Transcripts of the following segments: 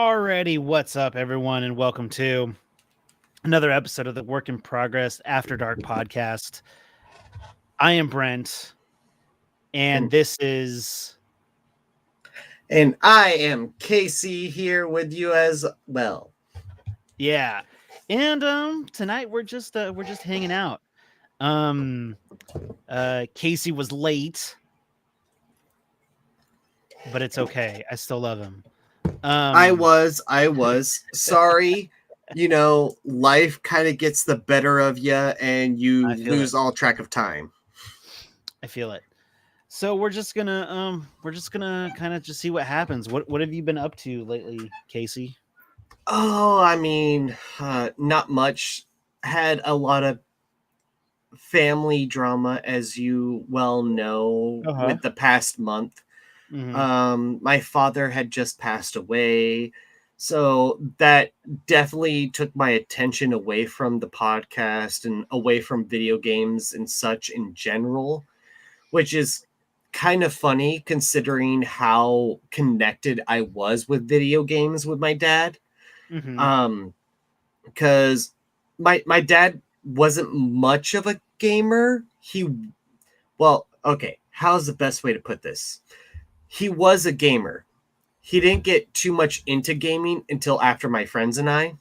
Alrighty, what's up, everyone, and welcome to another episode of the Work in Progress After Dark podcast. I am Brent, and this is. And I am Casey here with you as well. Yeah, and tonight we're just hanging out. Casey was late, but it's okay. I still love him. I was sorry. Life kind of gets the better of you and you lose all track of time. I feel it. So we're just gonna kind of just see what happens. What have you been up to lately, Casey? Oh, I mean, not much. Had a lot of family drama, as you well know, with the past month. My father had just passed away. So that definitely took my attention away from the podcast and away from video games and such in general, which is kind of funny considering how connected I was with video games with my dad. Because my dad wasn't much of a gamer. How's the best way to put this? He was a gamer. He didn't get too much into gaming until after my friends and I.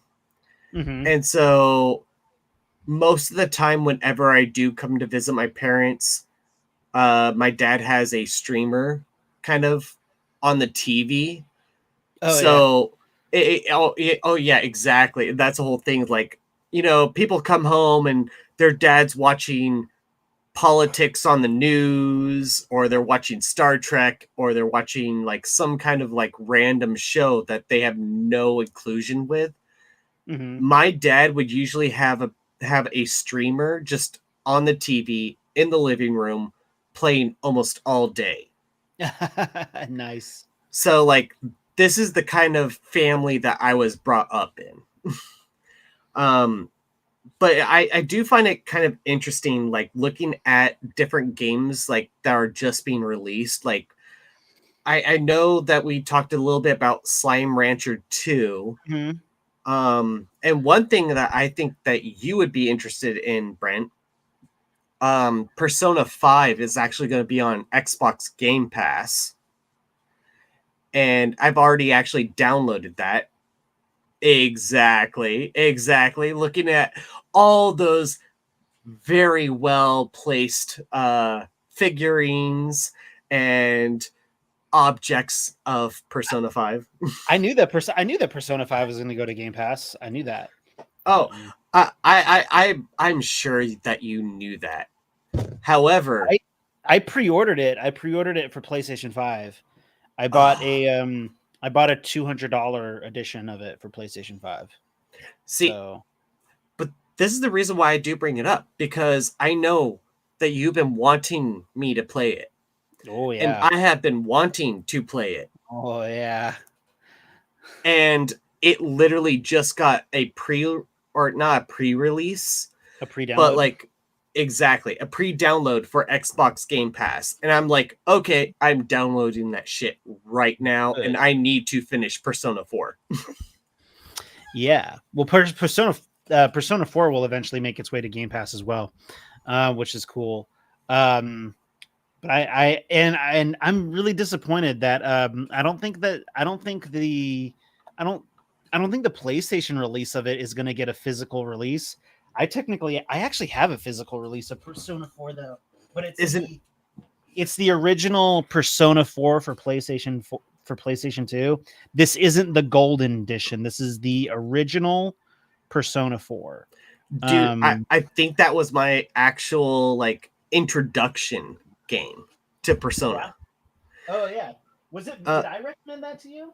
And so most of the time, whenever I do come to visit my parents, my dad has a streamer kind of on the TV. Yeah, exactly. That's the whole thing. Like, people come home and their dad's watching politics on the news, or they're watching Star Trek, or they're watching like some kind of like random show that they have no inclusion with. My dad would usually have a streamer just on the TV in the living room playing almost all day. Nice. So like this is the kind of family that I was brought up in. But I do find it kind of interesting, like looking at different games like that are just being released. Like I know that we talked a little bit about Slime Rancher 2. And one thing that I think that you would be interested in, Brent, Persona 5 is actually going to be on Xbox Game Pass. And I've already actually downloaded that. Exactly. Looking at all those very well placed figurines and objects of Persona 5. I knew that Persona 5 was going to go to Game Pass. I knew that. Oh, I'm sure that you knew that. However, I pre-ordered it. I pre-ordered it for PlayStation 5. I bought a $200 edition of it for PlayStation 5. But this is the reason why I do bring it up, because I know that you've been wanting me to play it. Oh yeah. And I have been wanting to play it. Oh yeah. And it literally just got not a pre-release, a pre-download, but like exactly a pre-download for Xbox Game Pass. And I'm like, okay, I'm downloading that shit right now. Good. And I need to finish Persona 4. Yeah. Well, Persona 4 will eventually make its way to Game Pass as well, which is cool. But I'm really disappointed that I don't think the PlayStation release of it is going to get a physical release. I actually have a physical release of Persona 4 though, but it's the original Persona 4 for PlayStation 4, for PlayStation 2. This isn't the golden edition. This is the original Persona 4. Dude, I think that was my actual like introduction game to Persona. Yeah. Oh yeah. Was it? Did I recommend that to you?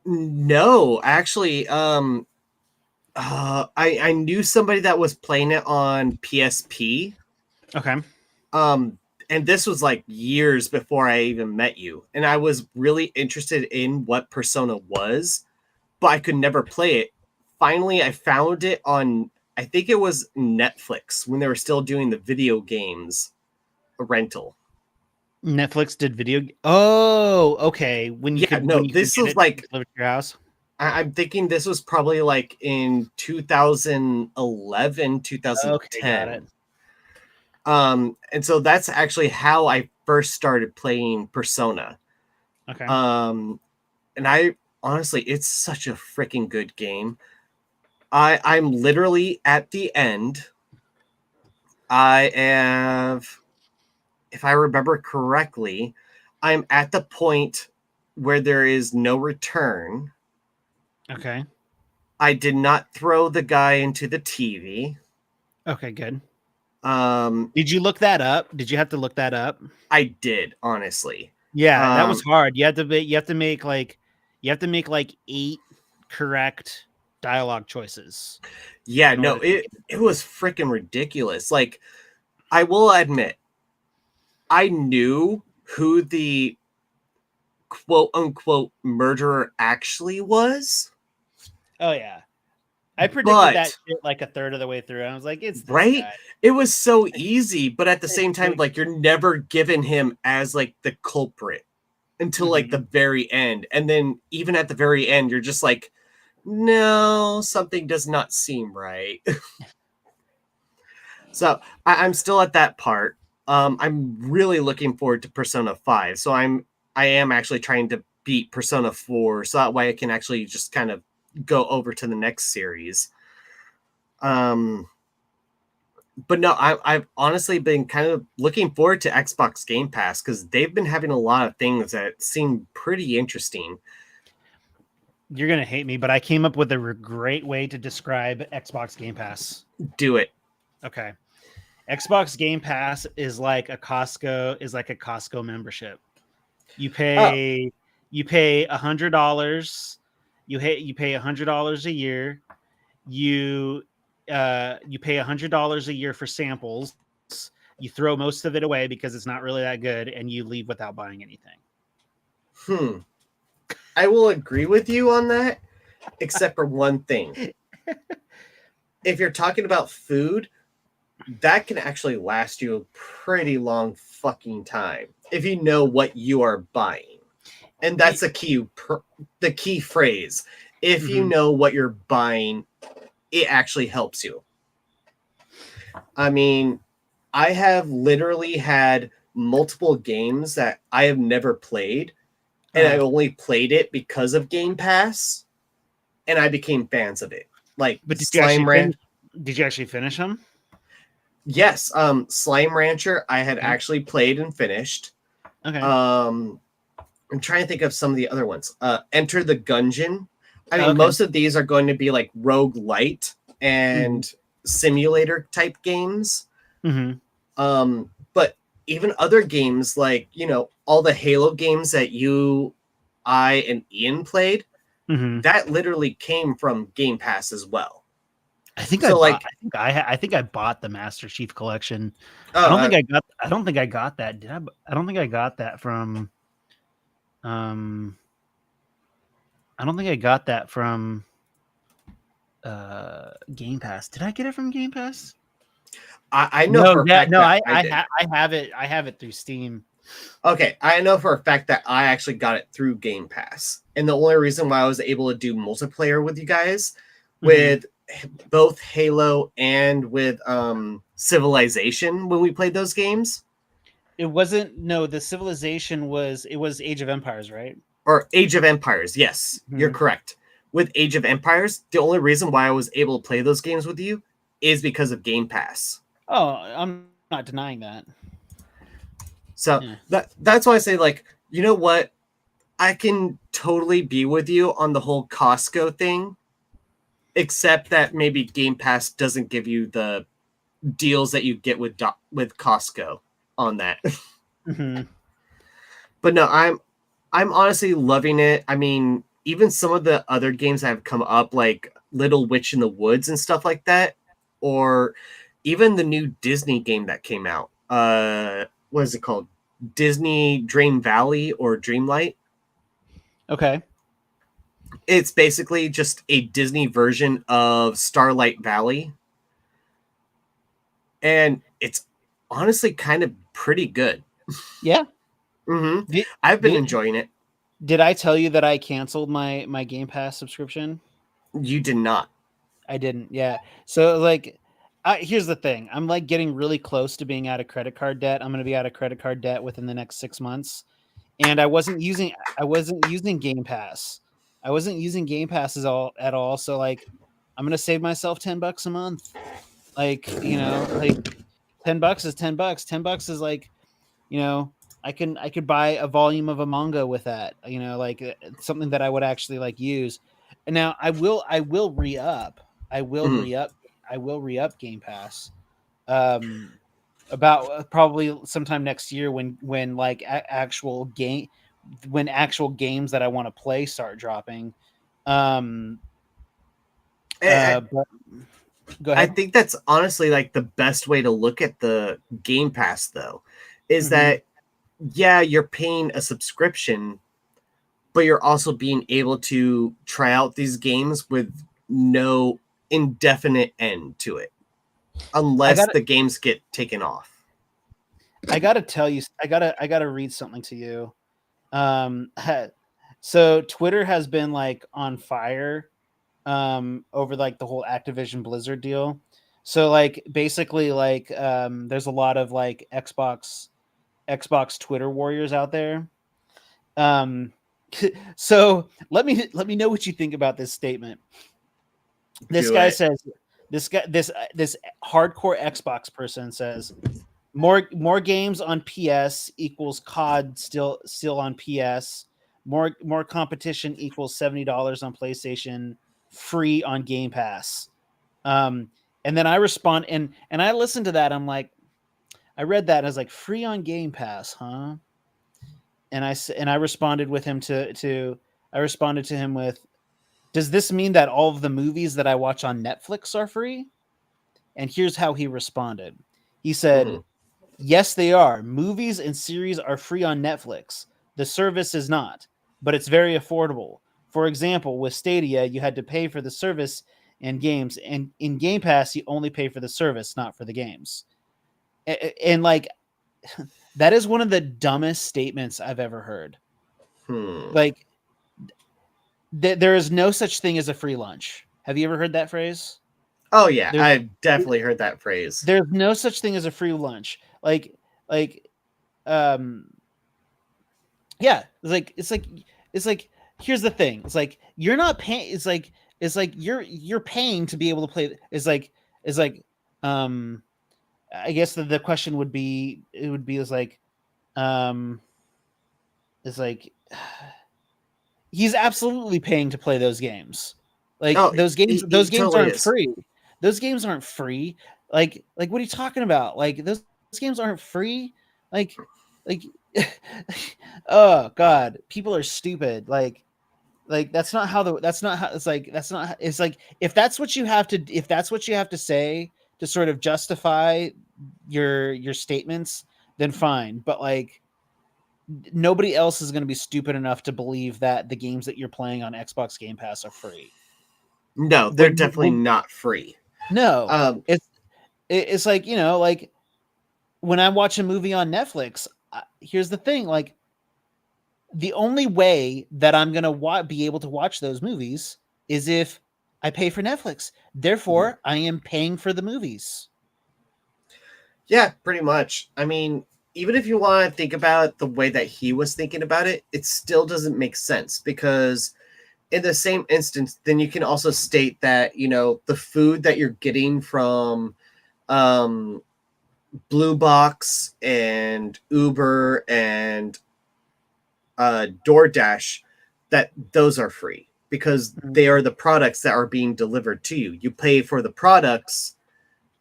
No, actually, I knew somebody that was playing it on PSP. Okay. And this was like years before I even met you, and I was really interested in what Persona was, but I could never play it. Finally, I found it on, I think it was Netflix when they were still doing the video games rental. Netflix did video. Oh, okay. This was like delivered to your house. I'm thinking this was probably like in 2011, 2010. Okay, got it. And so that's actually how I first started playing Persona. Okay. And I honestly, it's such a freaking good game. I'm literally at the end. I have, if I remember correctly, I'm at the point where there is no return. Okay. I did not throw the guy into the TV. Okay, good. Um, Did you look that up? Did you have to look that up? I did, honestly. Yeah, that was hard. You have to make like 8 correct dialogue choices. Yeah, no, it was freaking ridiculous. Like, I will admit, I knew who the quote unquote murderer actually was. Oh yeah. I predicted that But shit like a third of the way through. I was like, it's this right? guy. It was so easy, but at the same time, really like you're never given him as like the culprit until like the very end. And then even at the very end, you're just like, no, something does not seem right. So I'm still at that part. I'm really looking forward to Persona 5. So I am actually trying to beat Persona 4 so that way I can actually just kind of go over to the next series. But no, I've honestly been kind of looking forward to Xbox Game Pass because they've been having a lot of things that seem pretty interesting. You're gonna hate me, but I came up with a great way to describe Xbox Game Pass. Do it. Okay. Xbox Game Pass is like a Costco membership. You pay $100. You pay $100 a year. You pay $100 a year for samples. You throw most of it away because it's not really that good, and you leave without buying anything. I will agree with you on that, except for one thing. If you're talking about food, that can actually last you a pretty long fucking time if you know what you are buying. And that's the key phrase. If you know what you're buying, it actually helps you. I mean, I have literally had multiple games that I have never played, and I only played it because of Game Pass, and I became fans of it. Like, but did you actually finish them? Yes, Slime Rancher I had actually played and finished. Okay. I'm trying to think of some of the other ones. Enter the Gungeon. I mean, most of these are going to be like roguelite and simulator type games. But even other games like, all the Halo games that I, and Ian played, that literally came from Game Pass as well. I think I bought the Master Chief Collection. I don't think I got that. Did I? I don't think I got that from. I don't think I got that from Game Pass. Did I get it from Game Pass? I know for a fact that I have it. I have it through Steam. Okay, I know for a fact that I actually got it through Game Pass, and the only reason why I was able to do multiplayer with you guys with both Halo and with Civilization when we played those games. It wasn't the Civilization was Age of Empires, right? Or Age of Empires, yes, you're correct. With Age of Empires, the only reason why I was able to play those games with you is because of Game Pass. Oh, I'm not denying that. So that's why I say, like, you know what? I can totally be with you on the whole Costco thing, except that maybe Game Pass doesn't give you the deals that you get with Costco on that. But no, I'm honestly loving it. I mean, even some of the other games that have come up, like Little Witch in the Woods and stuff like that, or even the new Disney game that came out. What is it called? Disney Dream Valley or Dreamlight. Okay. It's basically just a Disney version of Starlight Valley. And it's honestly kind of pretty good. Yeah. I've been enjoying it. Did I tell you that I canceled my Game Pass subscription? You did not. I didn't. Yeah. So like, here's the thing. I'm like getting really close to being out of credit card debt. I'm going to be out of credit card debt within the next 6 months, and I wasn't using Game Pass. I wasn't using Game Pass at all. So like, I'm going to save myself $10 a month. Like, like $10 is $10. $10 is like, I could buy a volume of a manga with that. Like something that I would actually like use. And now I will re up. I will Mhm. re up. I will re up Game Pass. Um, about probably sometime next year when like actual games that I want to play start dropping. Um, I, but go I ahead. think that's honestly like the best way to look at the Game Pass, though, is Hmm. that yeah, you're paying a subscription, but you're also being able to try out these games with no indefinite end to it, I unless got the games get taken off. I gotta tell you, I gotta read something to you. Um, so Twitter has been like on fire over like the whole Activision Blizzard deal. So like basically like there's a lot of like Xbox Twitter warriors out there. Um, so let me know what you think about this statement. This Do guy it. says this hardcore Xbox person says more games on PS equals COD still on PS. More competition equals $70 on PlayStation, free on Game Pass. Um, and then I respond and I listened to that. I'm like, I read that and I was like, free on Game Pass, huh? And I responded with him to I responded to him with, does this mean that all of the movies that I watch on Netflix are free? And here's how he responded. He said, Mhm. yes, they are. Movies and series are free on Netflix. The service is not, but it's very affordable. For example, with Stadia, you had to pay for the service and games, and in Game Pass, you only pay for the service, not for the games. And like, that is one of the dumbest statements I've ever heard. Hmm. Like, there is no such thing as a free lunch. Have you ever heard that phrase? Oh yeah, There's I've definitely heard that phrase. there's no such thing as a free lunch. Like um yeah, it's like here's the thing. It's like you're not paying. It's like you're paying to be able to play. It's like um I guess the question would be it would be um it's like he's absolutely paying to play those games. Like Oh, those he games totally aren't is. free. Those games aren't free. Like what are you talking about? Like those games aren't free. Like oh god, people are stupid. Like that's not how that's not it's like if that's what you have to say to sort of justify your statements, then fine. But like nobody else is going to be stupid enough to believe that the games that you're playing on Xbox Game Pass are free. No, they're definitely When not free. no, Um, it's like like when I watch a movie on Netflix. Here's the thing: like the only way that I'm gonna be able to watch those movies is if I pay for Netflix. mhm. Therefore, I am paying for the movies. Yeah, pretty much. I mean, even if you want to think about it the way that he was thinking about it, it still doesn't make sense because in the same instance, then you can also state that, the food that you're getting from um, Blue Box and Uber and DoorDash, that those are free because they are Mhm. the products that are being delivered to you. You pay for the products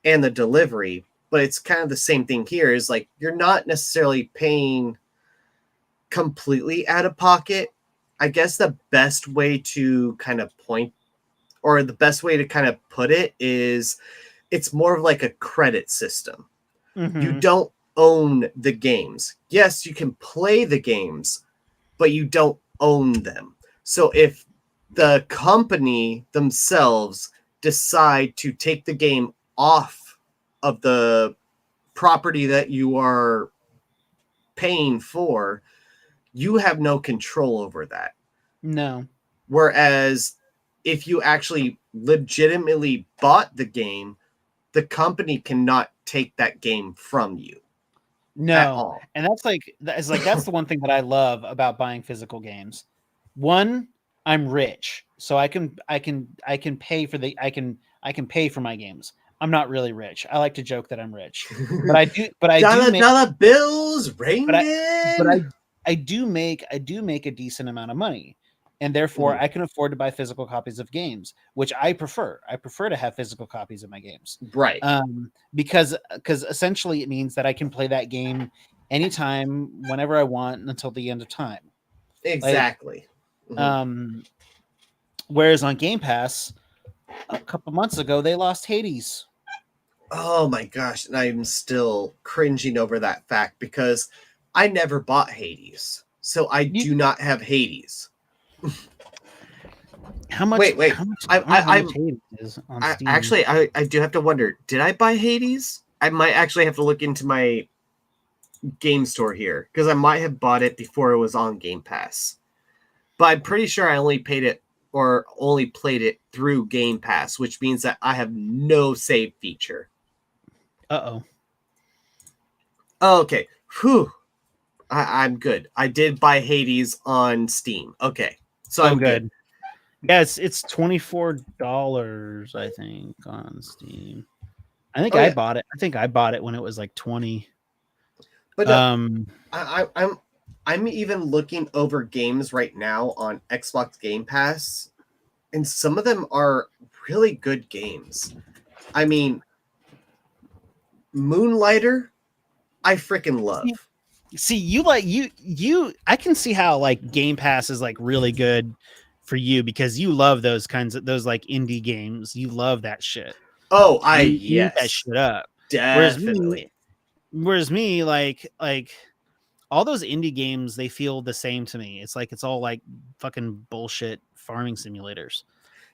and the delivery, but it's kind of the same thing here is like you're not necessarily paying completely out of pocket. I guess the best way to kind of point or the best way to kind of put it is it's more of like a credit system. You Mhm. don't own the games. Yes, you can play the games, but you don't own them. So if the company themselves decide to take the game off of the property that you are paying for, you have no control over that. No. Whereas if you actually legitimately bought the game, the company cannot take that game from you. No. And that's the one thing that I love about buying physical games. One, I'm rich, so I can pay for pay for my games. I'm not really rich. I like to joke that I'm rich, but I do make dollar bills ringing. I do make a decent amount of money, and therefore I can afford to buy physical copies of games, which I prefer. I prefer to have physical copies of my games, right? Because essentially it means that I can play that game anytime, whenever I want, until the end of time. Exactly. Whereas on Game Pass, a couple months ago, they lost Hades. Oh my gosh, and I'm still cringing over that fact because I never bought Hades, so I do not have Hades. How much? Wait. How much Hades is on Steam? Actually, I do have to wonder. Did I buy Hades? I might actually have to look into my game store here because I might have bought it before it was on Game Pass. But I'm pretty sure I only paid it or only played it through Game Pass, which means that I have no save feature. Uh-oh. Oh, okay. Whew. I'm good. I did buy Hades on Steam. Okay. So I'm good. Yeah, it's $24, I think, on Steam. I think I bought it. I think I bought it when it was like 20. But I'm even looking over games right now on Xbox Game Pass, and some of them are really good games. I mean, Moonlighter, I freaking love. See, you I can see how like Game Pass is like really good for you because you love those like indie games. You love that shit. Oh, you eat that shit up. Definitely. Whereas me, like all those indie games, they feel the same to me. It's like it's all like fucking bullshit farming simulators.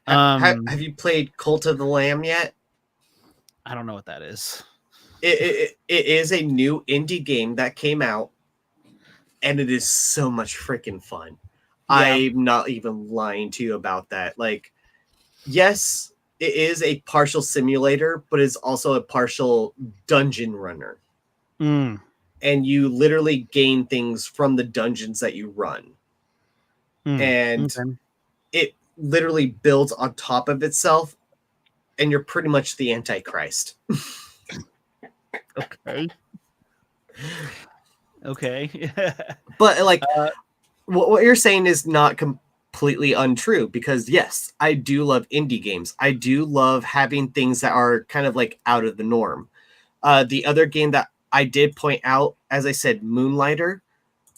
Have you played Cult of the Lamb yet? I don't know what that is. It is a new indie game that came out, and it is so much freaking fun. Yeah. I'm not even lying to you about that. Like, yes, it is a partial simulator, but it's also a partial dungeon runner. And you literally gain things from the dungeons that you run. And it literally builds on top of itself, and you're pretty much the Antichrist. Okay. But like what you're saying is not completely untrue because yes, I do love indie games. I do love having things that are kind of like out of the norm. The other game that I did point out, as I said, Moonlighter,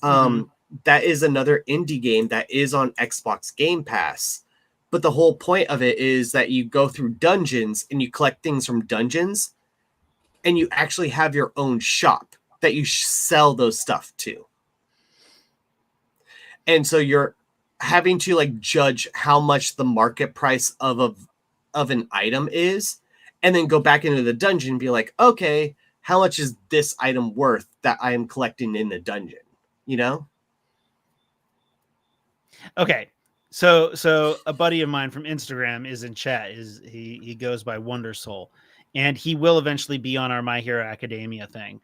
that is another indie game that is on Xbox Game Pass. But the whole point of it is that you go through dungeons and you collect things from dungeons, and you actually have your own shop that you sell those stuff to. And so you're having to like judge how much the market price of an item is, and then go back into the dungeon and be like, okay, how much is this item worth that I am collecting in the dungeon? You know? Okay. So a buddy of mine from Instagram is in chat. He goes by Wonder Soul, and he will eventually be on our My Hero Academia thing.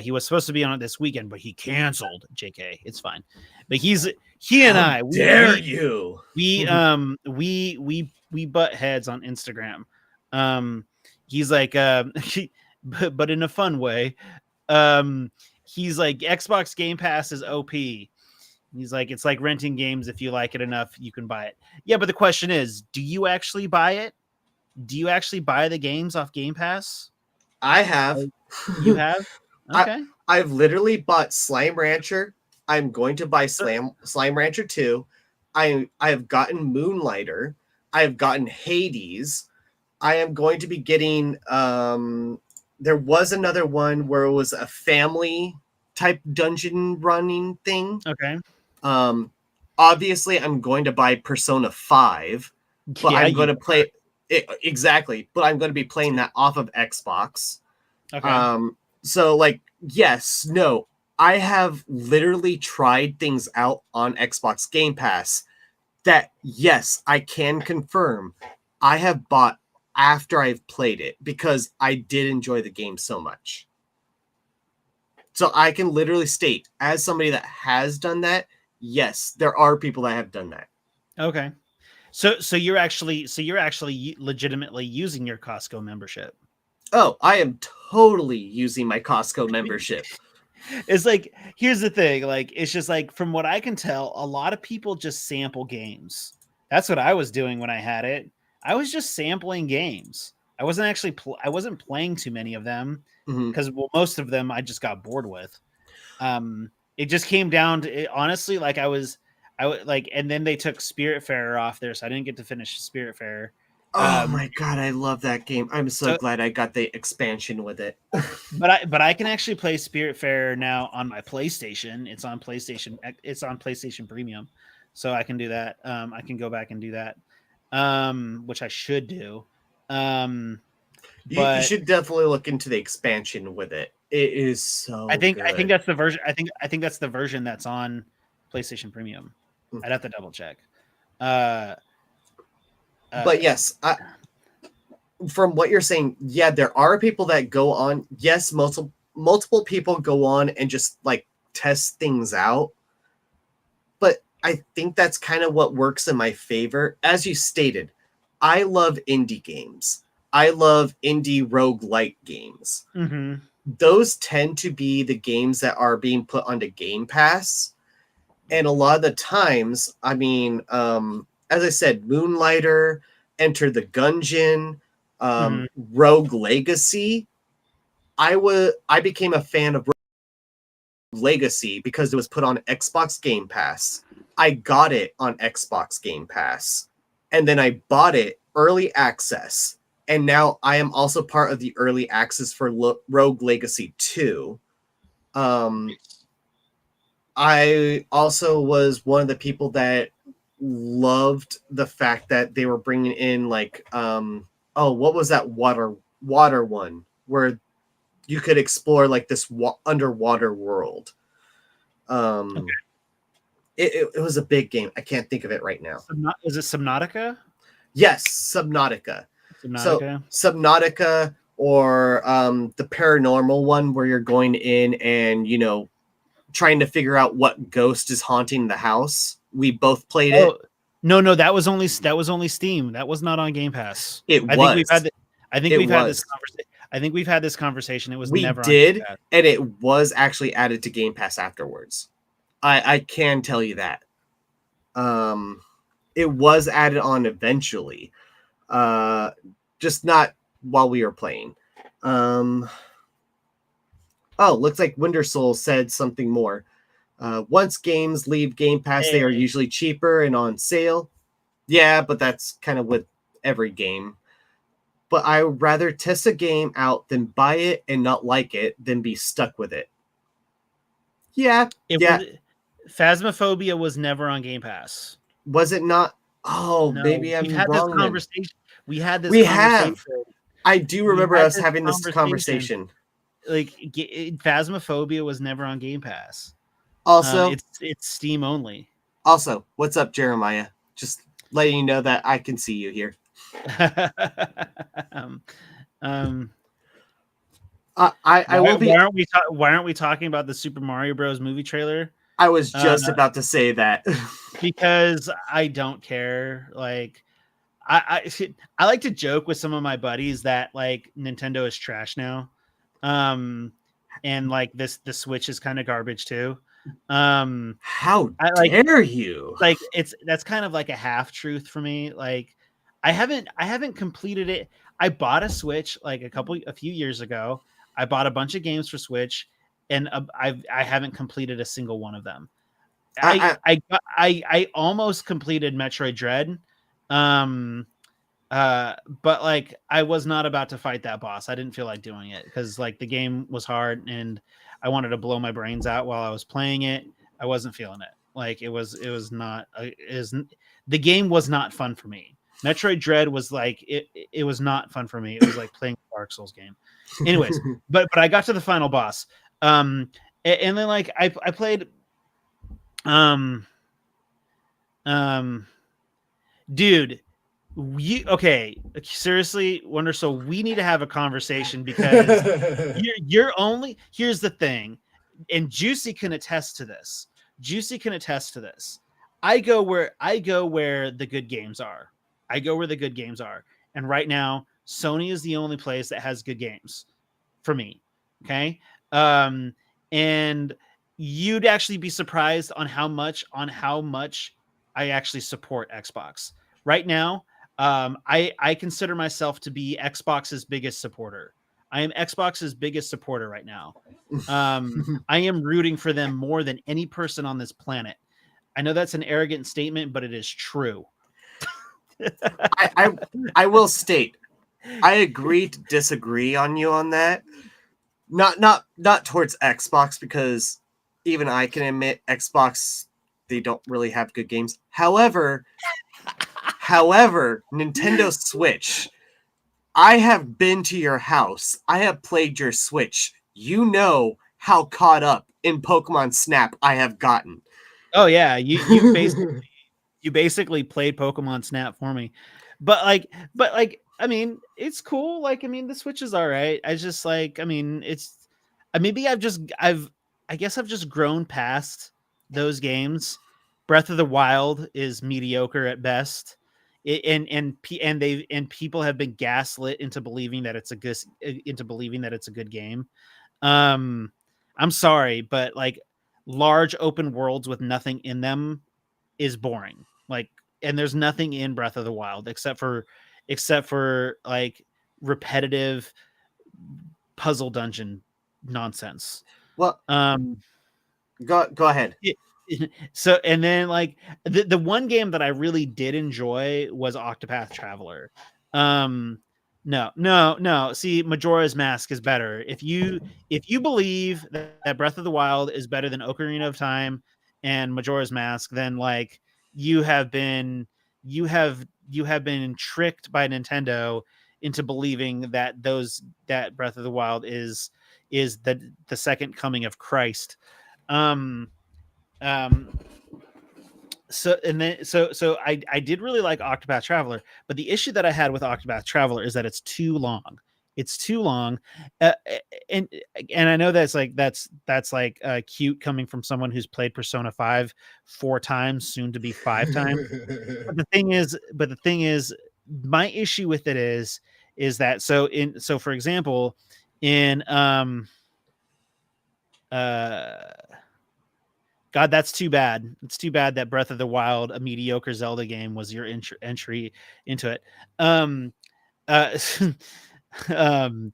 He was supposed to be on it this weekend, but he canceled. JK, it's fine. But he and I. We butt heads on Instagram. He's like, but in a fun way. He's like, Xbox Game Pass is OP. He's like, it's like renting games. If you like it enough, you can buy it. Yeah, but the question is, do you actually buy it? Do you actually buy the games off Game Pass? I have. You have? Okay. I've literally bought Slime Rancher. I'm going to buy Slime Rancher 2. I have gotten Moonlighter. I have gotten Hades. I am going to be getting there was another one where it was a family type dungeon running thing. Okay. Obviously I'm going to buy Persona 5, but I'm going to play it exactly, but I'm going to be playing that off of Xbox. Okay. So like, yes, no, I have literally tried things out on Xbox Game Pass that, yes, I can confirm I have bought after I've played it because I did enjoy the game so much. So I can literally state, as somebody that has done that, yes, there are people that have done that. Okay. So you're actually legitimately using your Costco membership. Oh, I am totally using my Costco membership. It's like, here's the thing, like, it's just like, from what I can tell, a lot of people just sample games. That's what I was doing when I had it. I was just sampling games. I wasn't actually I wasn't playing too many of them because most of them I just got bored with. It just came down to it, honestly, like I would like, and then they took Spiritfarer off there, so I didn't get to finish Spiritfarer. Oh my god, I love that game. I'm so glad I got the expansion with it. but I can actually play Spiritfarer now on my PlayStation. It's on PlayStation Premium, so I can do that. I can go back and do that, which I should do. You should definitely look into the expansion with it. It is so good. I think that's the version. I think that's the version that's on PlayStation Premium. I'd have to double check. But yes, from what you're saying, yeah, there are people that go on. Yes, multiple people go on and just like test things out. But I think that's kind of what works in my favor. As you stated, I love indie games. I love indie roguelike games. Mm-hmm. Those tend to be the games that are being put onto Game Pass. And a lot of the times, I mean, as I said, Moonlighter, Enter the Gungeon, Rogue Legacy. I became a fan of Rogue Legacy because it was put on Xbox Game Pass. I got it on Xbox Game Pass. And then I bought it early access. And now I am also part of the early access for Rogue Legacy 2. I also was one of the people that loved the fact that they were bringing in like, what was that water one where you could explore like this underwater world. Okay. It was a big game. I can't think of it right now. Is it Subnautica? Yes, Subnautica. So Subnautica, or the paranormal one where you're going in and, you know, trying to figure out what ghost is haunting the house. We both played it. No, that was only Steam. That was not on Game Pass. I think we've had this conversation. It was never on Game Pass. And it was actually added to Game Pass afterwards. I can tell you that. It was added on eventually. Just not while we were playing. Looks like Wintersoul said something more. Once games leave Game Pass, they are usually cheaper and on sale. Yeah, but that's kind of with every game. But I would rather test a game out than buy it and not like it than be stuck with it. Yeah. Phasmophobia was never on Game Pass. Was it not? Oh, no, maybe I'm wrong. This conversation. We had this. We have. I do remember us having this conversation. Like, Phasmophobia was never on Game Pass. Also, it's Steam only. Also, what's up, Jeremiah? Just letting you know that I can see you here. I will be. Why aren't we talking about the Super Mario Bros. Movie trailer? I was just about to say that. Because I don't care. Like, I like to joke with some of my buddies that like Nintendo is trash now, and like the Switch is kind of garbage too. How dare you? Like, that's kind of like a half truth for me. Like, I haven't completed it. I bought a Switch like a few years ago. I bought a bunch of games for Switch, and I haven't completed a single one of them. I almost completed Metroid Dread, but like I was not about to fight that boss. I didn't feel like doing it because like the game was hard and I wanted to blow my brains out while I was playing it. I wasn't feeling it. Like it was not. The game was not fun for me. Metroid Dread was like it was not fun for me. It was like playing a Dark Souls game. Anyways, but I got to the final boss. And then like I played um dude, okay, seriously, Wonder So we need to have a conversation because you're only here's the thing, and Juicy can attest to this. I go where the good games are. I go where the good games are. And right now, Sony is the only place that has good games for me. Okay. Um, and you'd actually be surprised on how much I actually support Xbox. Right now, I consider myself to be Xbox's biggest supporter. I am Xbox's biggest supporter right now. I am rooting for them more than any person on this planet. I know that's an arrogant statement, but it is true. I will state, I agree to disagree on you on that. Not towards Xbox, because even I can admit Xbox, they don't really have good games. However, Nintendo Switch, I have been to your house. I have played your Switch. You know how caught up in Pokemon Snap I have gotten. Oh yeah, you basically played Pokemon Snap for me. But I mean, it's cool. Like I mean, the Switch is all right. I just like I mean, it's maybe I guess I've just grown past those games. Breath of the Wild is mediocre at best. And people have been gaslit into believing that it's a good game. Um I'm sorry, but like large open worlds with nothing in them is boring. Like, and there's nothing in Breath of the Wild except for like repetitive puzzle dungeon nonsense. Well, go ahead. So and then like the one game that I really did enjoy was Octopath Traveler. No. See, Majora's Mask is better. If you believe that Breath of the Wild is better than Ocarina of Time and Majora's Mask, then like you have been you have been tricked by Nintendo into believing that Breath of the Wild is the second coming of Christ. Um um I did really like Octopath Traveler, but the issue that I had with Octopath Traveler is that it's too long. It's too long, uh, and and I know that's like cute coming from someone who's played Persona 5 4 times, soon to be 5 times. But the thing is, my issue with it is that so for example, in uh God, that's too bad. It's too bad that Breath of the Wild, a mediocre Zelda game, was your entry into it. Um, uh, um,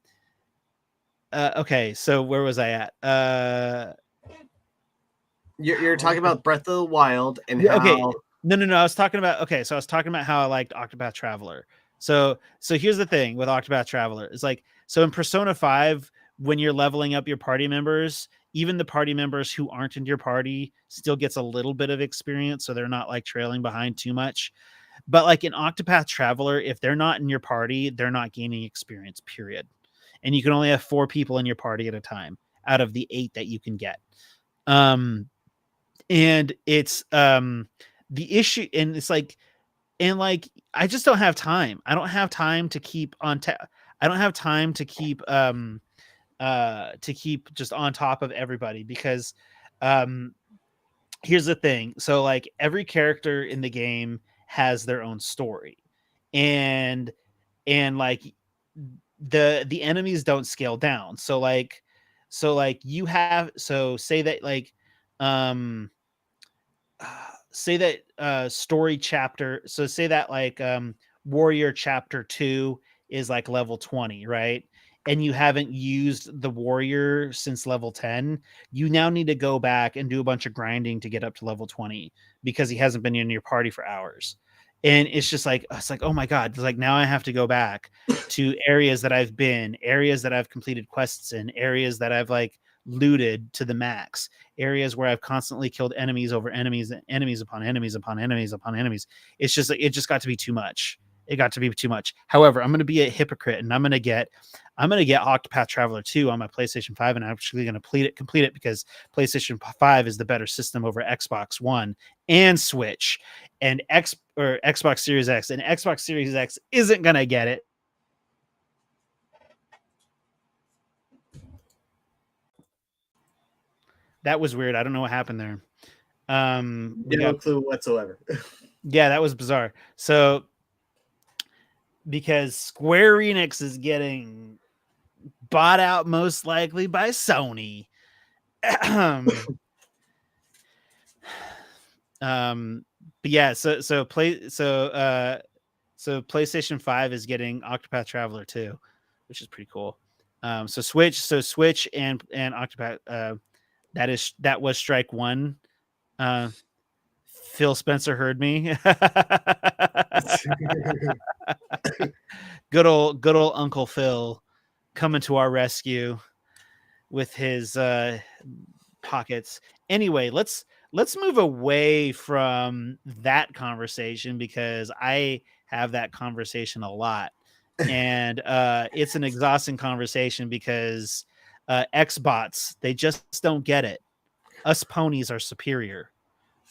okay, so where was I at? You're talking about Breath of the Wild and Yeah, okay, how no. I was talking about So I was talking about how I liked Octopath Traveler. So here's the thing with Octopath Traveler. It's like so in Persona 5, when you're leveling up your party members, even the party members who aren't in your party still gets a little bit of experience, so they're not like trailing behind too much. But like in Octopath Traveler, if they're not in your party, they're not gaining experience, period. And you can only have 4 people in your party at a time out of the 8 that you can get. And it's the issue, and it's like, and like I just don't have time. I don't have time to keep I don't have time to keep just on top of everybody because um here's the thing. So like every character in the game has their own story. And like the enemies don't scale down. So like you have so say that like um say that story chapter so say that like warrior chapter 2 is like level 20, right? And you haven't used the warrior since level 10, you now need to go back and do a bunch of grinding to get up to level 20 because he hasn't been in your party for hours. And it's like oh my god, it's like now I have to go back to areas that areas that I've completed quests in, areas that I've like looted to the max, areas where I've constantly killed enemies over enemies, enemies upon enemies upon enemies upon enemies. It's just like it just got to be too much. it got to be too much. However, I'm going to be a hypocrite, and I'm going to get Octopath Traveler 2 on my PlayStation 5, and I'm actually going to complete it because PlayStation 5 is the better system over Xbox One and Switch and Xbox Series X, and Xbox Series X isn't going to get it. That was weird. I don't know what happened there. No clue whatsoever. Yeah, that was bizarre. So, because Square Enix is getting bought out most likely by Sony. But yeah, so PlayStation 5 is getting Octopath Traveler 2, which is pretty cool. So Switch and Octopath, that was strike one. Phil Spencer heard me. good old Uncle Phil coming to our rescue with his pockets. Anyway, let's move away from that conversation because I have that conversation a lot, and it's an exhausting conversation because Xbots, they just don't get it. Us ponies are superior.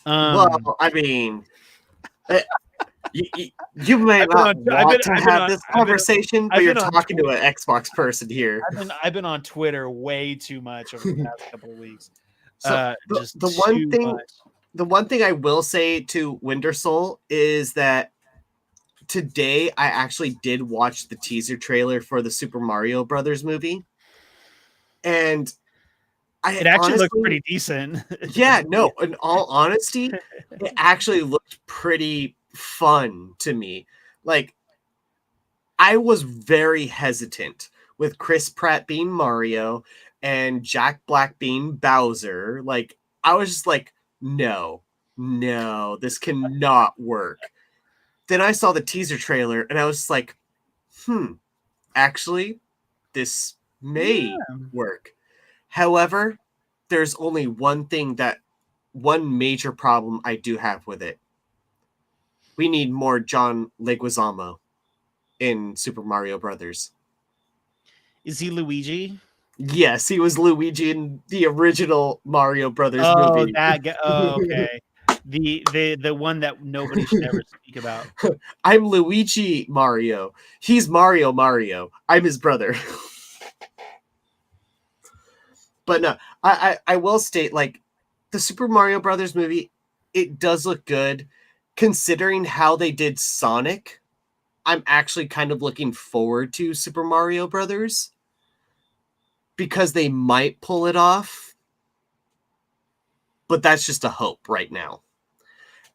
Well, I mean, you may not want to have this conversation, but you're talking to an Xbox person here. I've been on Twitter way too much over the past couple of weeks. So the one thing I will say to Wintersoul is that today I actually did watch the teaser trailer for the Super Mario Brothers movie, and it actually looked pretty decent. Yeah, no, in all honesty, it actually looked pretty fun to me. Like, I was very hesitant with Chris Pratt being Mario and Jack Black being Bowser. Like, I was just like, no, this cannot work. Then I saw the teaser trailer and I was just like, actually, this may work. However, there's only one major problem I do have with it. We need more John Leguizamo in Super Mario Brothers. Is he Luigi? Yes, he was Luigi in the original Mario Brothers movie. Okay. The one that nobody should ever speak about. I'm Luigi Mario. He's Mario. I'm his brother. But no, I will state, like, the Super Mario Brothers movie, it does look good. Considering how they did Sonic, I'm actually kind of looking forward to Super Mario Brothers because they might pull it off. But that's just a hope right now.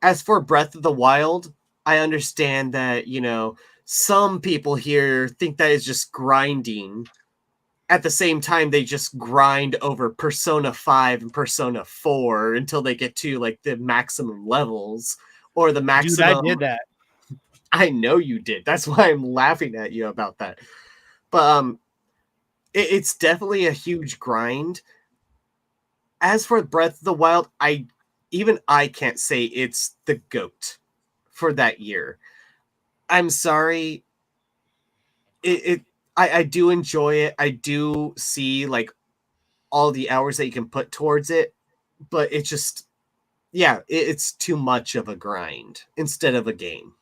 As for Breath of the Wild, I understand that, some people here think that is just grinding. At the same time, they just grind over Persona 5 and Persona 4 until they get to, like, the maximum levels or the maximum. Dude, I did that. I know you did. That's why I'm laughing at you about that. But it's definitely a huge grind. As for Breath of the Wild, I can't say it's the GOAT for that year. I'm sorry. I do enjoy it. I do see, like, all the hours that you can put towards it, but it's just, it's too much of a grind instead of a game.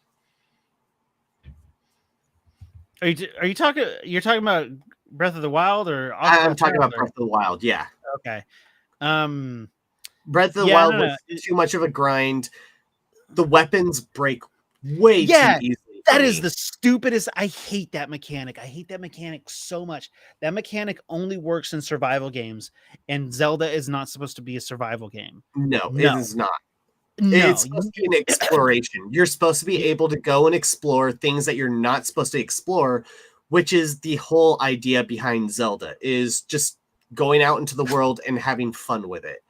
Are you talking? You're talking about Breath of the Wild, or I'm talking about Breath of the Wild? Yeah. Okay. Breath of the Wild was too much of a grind. The weapons break way too easily. That is the stupidest. I hate that mechanic. I hate that mechanic so much. That mechanic only works in survival games, and Zelda is not supposed to be a survival game. No. It is not. No. It's supposed to be an exploration. You're supposed to be able to go and explore things that you're not supposed to explore, which is the whole idea behind Zelda, is just going out into the world and having fun with it.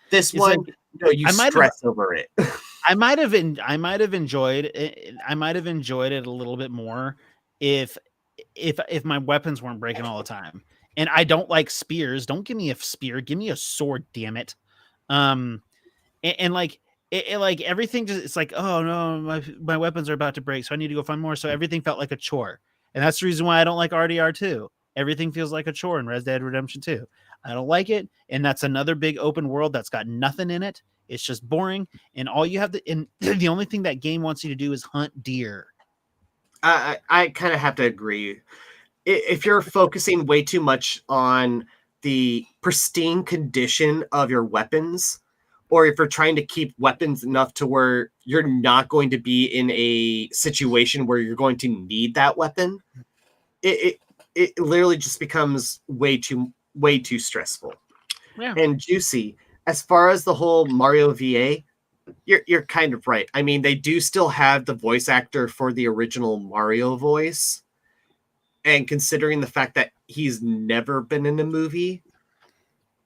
This one, you stress over it. I might have enjoyed it. I might have enjoyed it a little bit more if my weapons weren't breaking all the time. And I don't like spears. Don't give me a spear. Give me a sword, damn it. And like like everything just, it's like, oh no, my weapons are about to break, so I need to go find more. So everything felt like a chore. And that's the reason why I don't like RDR2. Everything feels like a chore in Red Dead Redemption 2. I don't like it. And that's another big open world that's got nothing in it. It's just boring. And all you have to, and the only thing that game wants you to do is hunt deer. I kind of have to agree. If you're focusing way too much on the pristine condition of your weapons, or if you're trying to keep weapons enough to where you're not going to be in a situation where you're going to need that weapon, it literally just becomes way too stressful. Yeah. And Juicy, as far as the whole Mario VA, you're kind of right. I mean, they do still have the voice actor for the original Mario voice. And considering the fact that he's never been in a movie,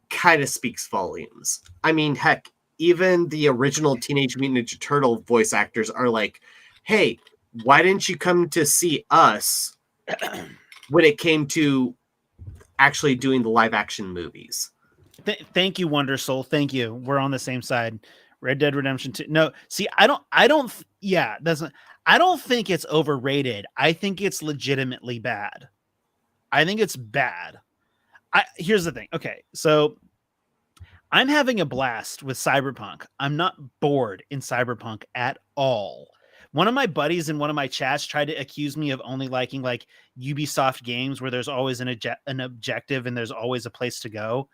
kind of speaks volumes. I mean, heck, even the original Teenage Mutant Ninja Turtle voice actors are like, hey, why didn't you come to see us when it came to actually doing the live action movies? Thank you, Wonder Soul. Thank you. We're on the same side. Red Dead Redemption 2. No, see, I don't think it's overrated. I think it's legitimately bad. I think it's bad. Here's the thing. Okay, so I'm having a blast with Cyberpunk. I'm not bored in Cyberpunk at all. One of my buddies in one of my chats tried to accuse me of only liking like Ubisoft games where there's always an objective and there's always a place to go.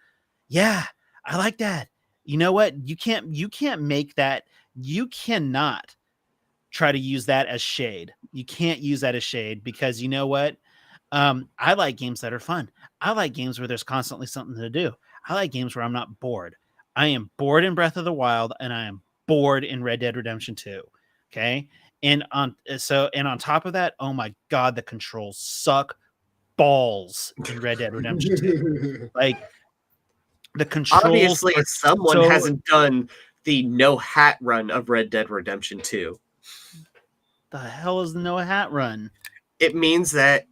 Yeah, I like that. You know what? You can't make that. You cannot try to use that as shade. You can't use that as shade because you know what? I like games that are fun. I like games where there's constantly something to do. I like games where I'm not bored. I am bored in Breath of the Wild and I am bored in Red Dead Redemption 2. Okay. And on top of that, oh my God, the controls suck balls in Red Dead Redemption 2. Like the controls. Obviously, someone hasn't done the no hat run of Red Dead Redemption 2. The hell is the no hat run? It means that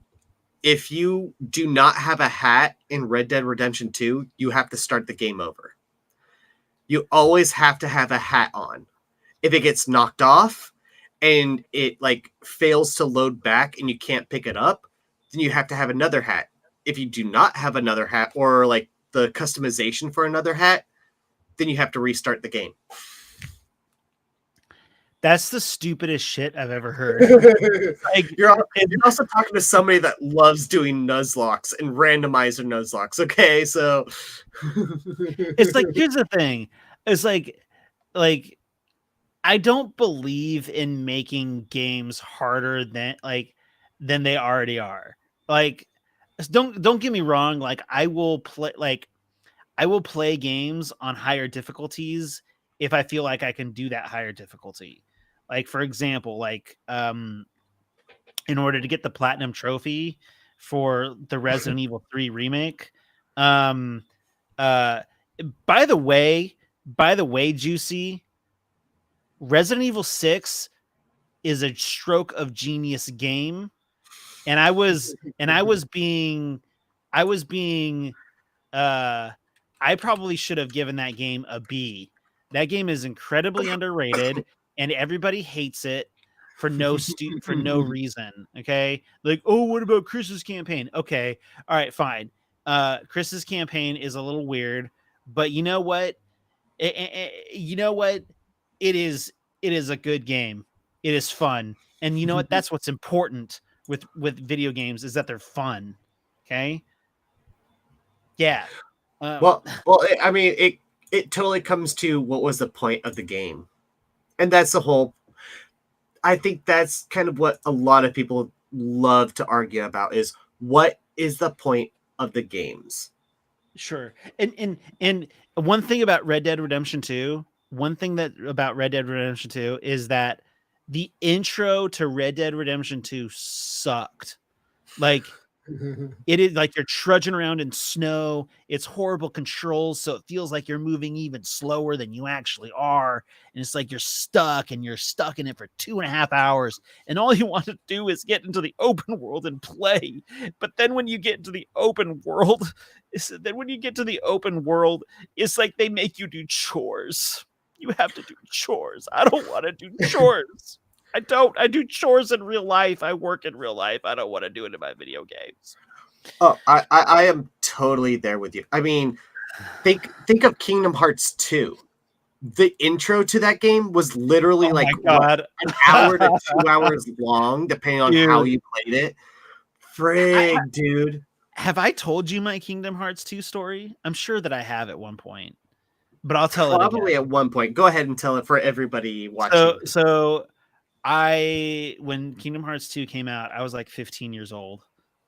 if you do not have a hat in Red Dead Redemption 2, you have to start the game over. You always have to have a hat on. If it gets knocked off and it like fails to load back and you can't pick it up, then you have to have another hat. If you do not have another hat or like the customization for another hat, then you have to restart the game. That's the stupidest shit I've ever heard. Like, you're also talking to somebody that loves doing Nuzlocks and randomizer Nuzlocks. Okay, so it's like, here's the thing. It's like I don't believe in making games harder than they already are. Like, don't get me wrong. Like, I will play games on higher difficulties if I feel like I can do that higher difficulty. Like, for example, like in order to get the platinum trophy for the Resident Evil 3 remake. By the way, Juicy, Resident Evil 6 is a stroke of genius game. And I probably should have given that game a B. That game is incredibly underrated and everybody hates it for no reason. Okay. Like, oh, what about Chris's campaign? Okay. All right, fine. Chris's campaign is a little weird, but you know what? You know what? It is a good game. It is fun. And you know what? That's what's important with video games is that they're fun. Okay. Yeah. Well, I mean, it totally comes to what was the point of the game, and that's the whole. I think that's kind of what a lot of people love to argue about is what is the point of the games. Sure, and one thing about Red Dead Redemption 2, is that the intro to Red Dead Redemption 2 sucked. Like. It is like you're trudging around in snow. It's horrible controls, so it feels like you're moving even slower than you actually are. And it's like you're stuck and you're stuck in it for 2.5 hours. And all you want to do is get into the open world and play. But then when you get into the open world, it's like they make you do chores. You have to do chores. I don't want to do chores. I don't. I do chores in real life. I work in real life. I don't want to do it in my video games. Oh, I am totally there with you. I mean, think of Kingdom Hearts 2. The intro to that game was literally Oh like my God. an hour to 2 hours long, depending on how you played it. Frig, dude. Have I told you my Kingdom Hearts 2 story? I'm sure that I have at one point, but I'll tell it again. Probably at one point. Go ahead and tell it for everybody watching. So when Kingdom Hearts 2 came out, I was like 15 years old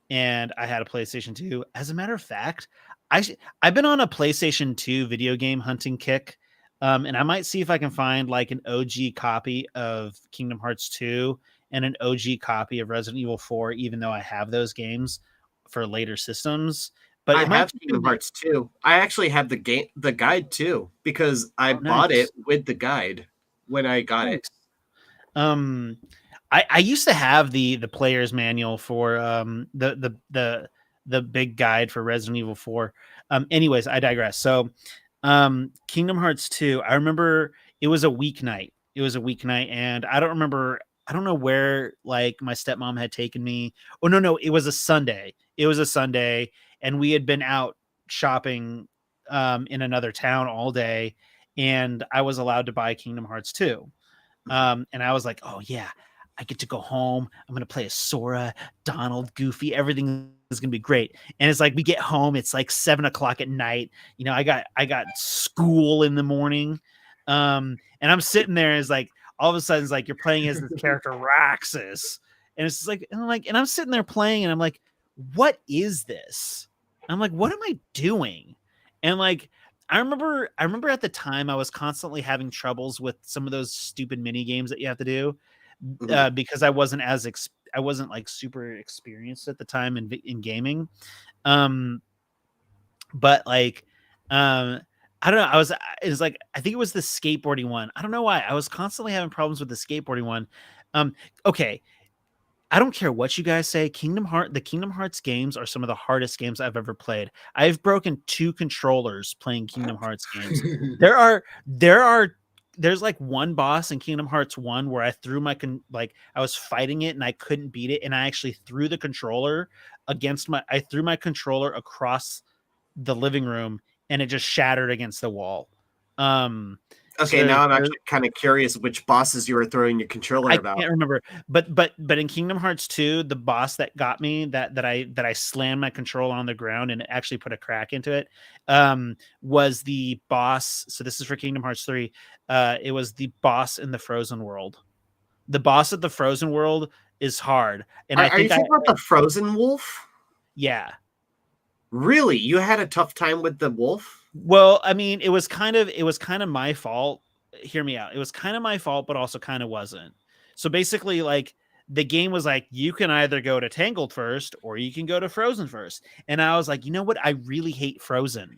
and I had a PlayStation 2. As a matter of fact, I've been on a PlayStation 2 video game hunting kick. And I might see if I can find like an OG copy of Kingdom Hearts 2 and an OG copy of Resident Evil 4, even though I have those games for later systems. But I have Kingdom Hearts 2. I actually have the guide too, because I bought it with the guide when I got it. I used to have the player's manual for the big guide for Resident Evil 4. Anyways, I digress. So Kingdom Hearts 2, I remember it was a weeknight. And I don't know where like my stepmom had taken me. Oh no, it was a Sunday. And we had been out shopping in another town all day, and I was allowed to buy Kingdom Hearts 2. And I was like, oh yeah, I get to go home. I'm gonna play as Sora, Donald, Goofy. Everything is gonna be great. And it's like we get home, it's like 7:00 at night. You know, I got school in the morning. And I'm sitting there, it's like all of a sudden it's like you're playing as this character Roxas. And it's like, and I'm sitting there playing, and I'm like, what is this? I'm like, what am I doing? And like I remember at the time I was constantly having troubles with some of those stupid mini games that you have to do because I wasn't like super experienced at the time in gaming. But like, I don't know. It's like, I think it was the skateboarding one. I don't know why I was constantly having problems with the skateboarding one. Okay. I don't care what you guys say. The Kingdom Hearts games are some of the hardest games I've ever played. I've broken 2 controllers playing Kingdom Hearts games. There's like one boss in Kingdom Hearts 1 where I threw I was fighting it and I couldn't beat it, and I actually threw the controller across the living room, and it just shattered against the wall. Okay, so now I'm actually kind of curious which bosses you were throwing your controller about. I can't remember, but in Kingdom Hearts 2, the boss that got me, that I slammed my controller on the ground and it actually put a crack into it, was the boss. So this is for Kingdom Hearts 3. It was the boss in the Frozen World. The boss of the Frozen World is hard, and are you talking about the Frozen Wolf? Yeah. Really, you had a tough time with the wolf? Well, I mean, it was kind of my fault. Hear me out. It was kind of my fault, but also kind of wasn't. So basically, like, the game was like, you can either go to Tangled first or you can go to Frozen first. And I was like, you know what? I really hate Frozen.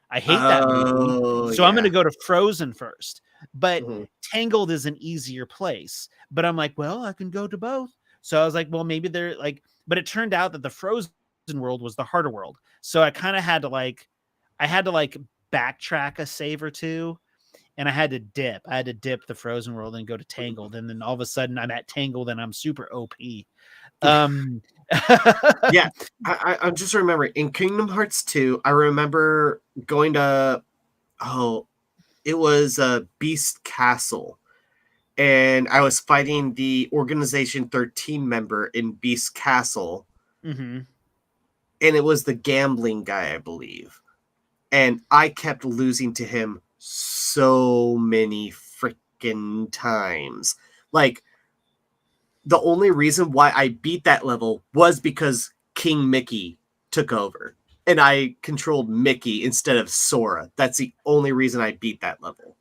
I hate that movie. So I'm going to go to Frozen first. But Tangled is an easier place. But I'm like, well, I can go to both. So I was like, well, maybe they're like, but it turned out that the Frozen world was the harder world. So I kind of had to like backtrack a save or two, and I had to dip the Frozen world and go to Tangled, and then all of a sudden I'm at Tangled and I'm super OP. Yeah, I'm just remembering in Kingdom Hearts 2, I remember going to it was a Beast Castle, and I was fighting the Organization 13 member in Beast Castle. And it was the gambling guy, I believe. And I kept losing to him so many freaking times. Like, the only reason why I beat that level was because King Mickey took over. And I controlled Mickey instead of Sora. That's the only reason I beat that level.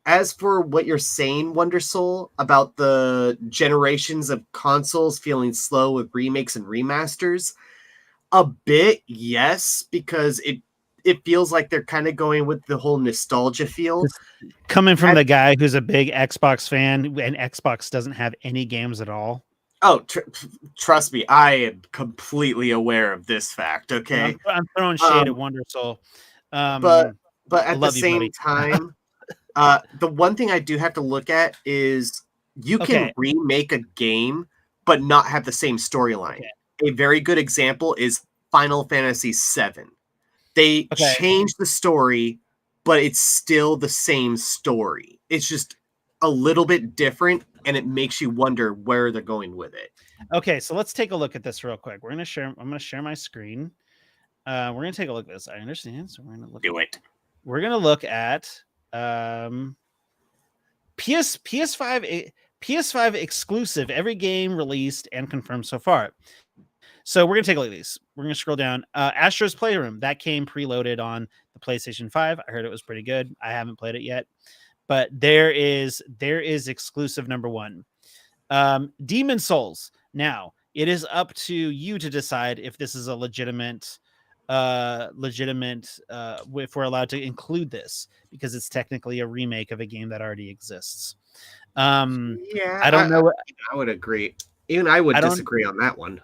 As for what you're saying, Wonder Soul, about the generations of consoles feeling slow with remakes and remasters, a bit, yes, because it feels like they're kind of going with the whole nostalgia feel. Coming from the guy who's a big Xbox fan, and Xbox doesn't have any games at all. Oh, trust me, I am completely aware of this fact, okay? I'm throwing shade at Wonder Soul. But But I at the love you, same buddy. time, the one thing I do have to look at is you can remake a game, but not have the same storyline. Okay. A very good example is Final Fantasy VII. They changed the story, but it's still the same story. It's just a little bit different, and it makes you wonder where they're going with it. Okay, so let's take a look at this real quick. I'm gonna share my screen. We're gonna take a look at this. I understand. So we're gonna look. Do it. We're gonna look at PS5 exclusive. Every game released and confirmed so far. So we're gonna take a look at these. We're gonna scroll down. Astro's Playroom, that came preloaded on the PlayStation 5. I heard it was pretty good. I haven't played it yet, but there is exclusive number one. Demon Souls. Now it is up to you to decide if this is a legitimate if we're allowed to include this, because it's technically a remake of a game that already exists. Yeah, I don't know. I would agree. Even I would disagree on that one.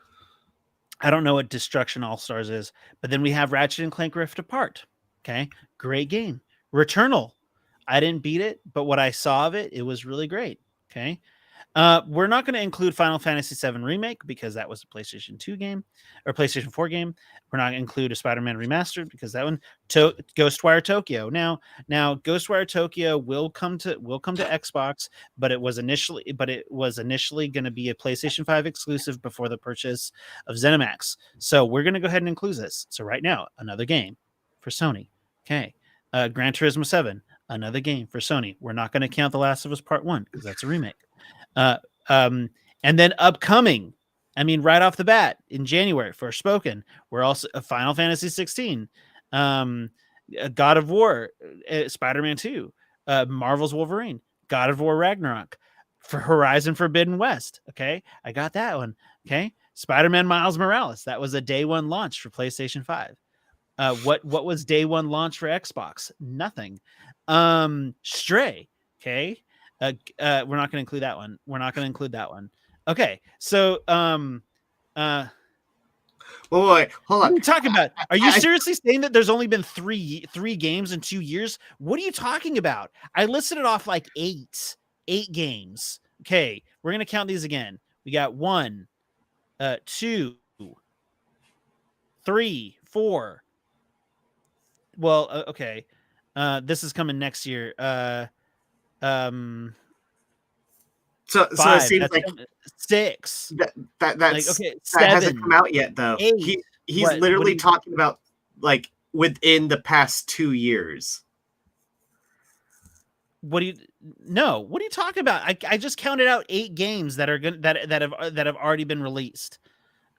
I don't know what Destruction All Stars is, but then we have Ratchet and Clank Rift Apart. Okay, great game. Returnal. I didn't beat it, but what I saw of it, it was really great. Okay. We're not going to include Final Fantasy VII Remake because that was a PlayStation 2 game or PlayStation 4 game. We're not going to include a Spider-Man Remastered because that one. Ghostwire Tokyo. Now Ghostwire Tokyo will come to Xbox, but it was initially going to be a PlayStation 5 exclusive before the purchase of ZeniMax. So we're going to go ahead and include this. So right now, another game for Sony. Okay. Gran Turismo 7, another game for Sony. We're not going to count The Last of Us Part 1 because that's a remake. And then upcoming, I mean, right off the bat in January, Forspoken, we're also Final Fantasy 16, God of War, Spider-Man 2, Marvel's Wolverine, God of War Ragnarok, for Horizon Forbidden West. Okay, I got that one. Okay, Spider-Man Miles Morales, that was a day one launch for PlayStation 5. What was day one launch for Xbox? Nothing. Stray. Okay. We're not going to include that one. Okay. So, wait, hold on. What are you talking about? Are you seriously saying that there's only been three games in 2 years? What are you talking about? I listed it off like eight games. Okay. We're going to count these again. We got 1, 2, 3, 4. Well, okay. This is coming next year. So 5. it seems That's like 6. That's like, okay, 7, that hasn't come out yet, though. 8. He's literally talking about like within the past 2 years. What are you talking about? I just counted out 8 games that are going that have already been released.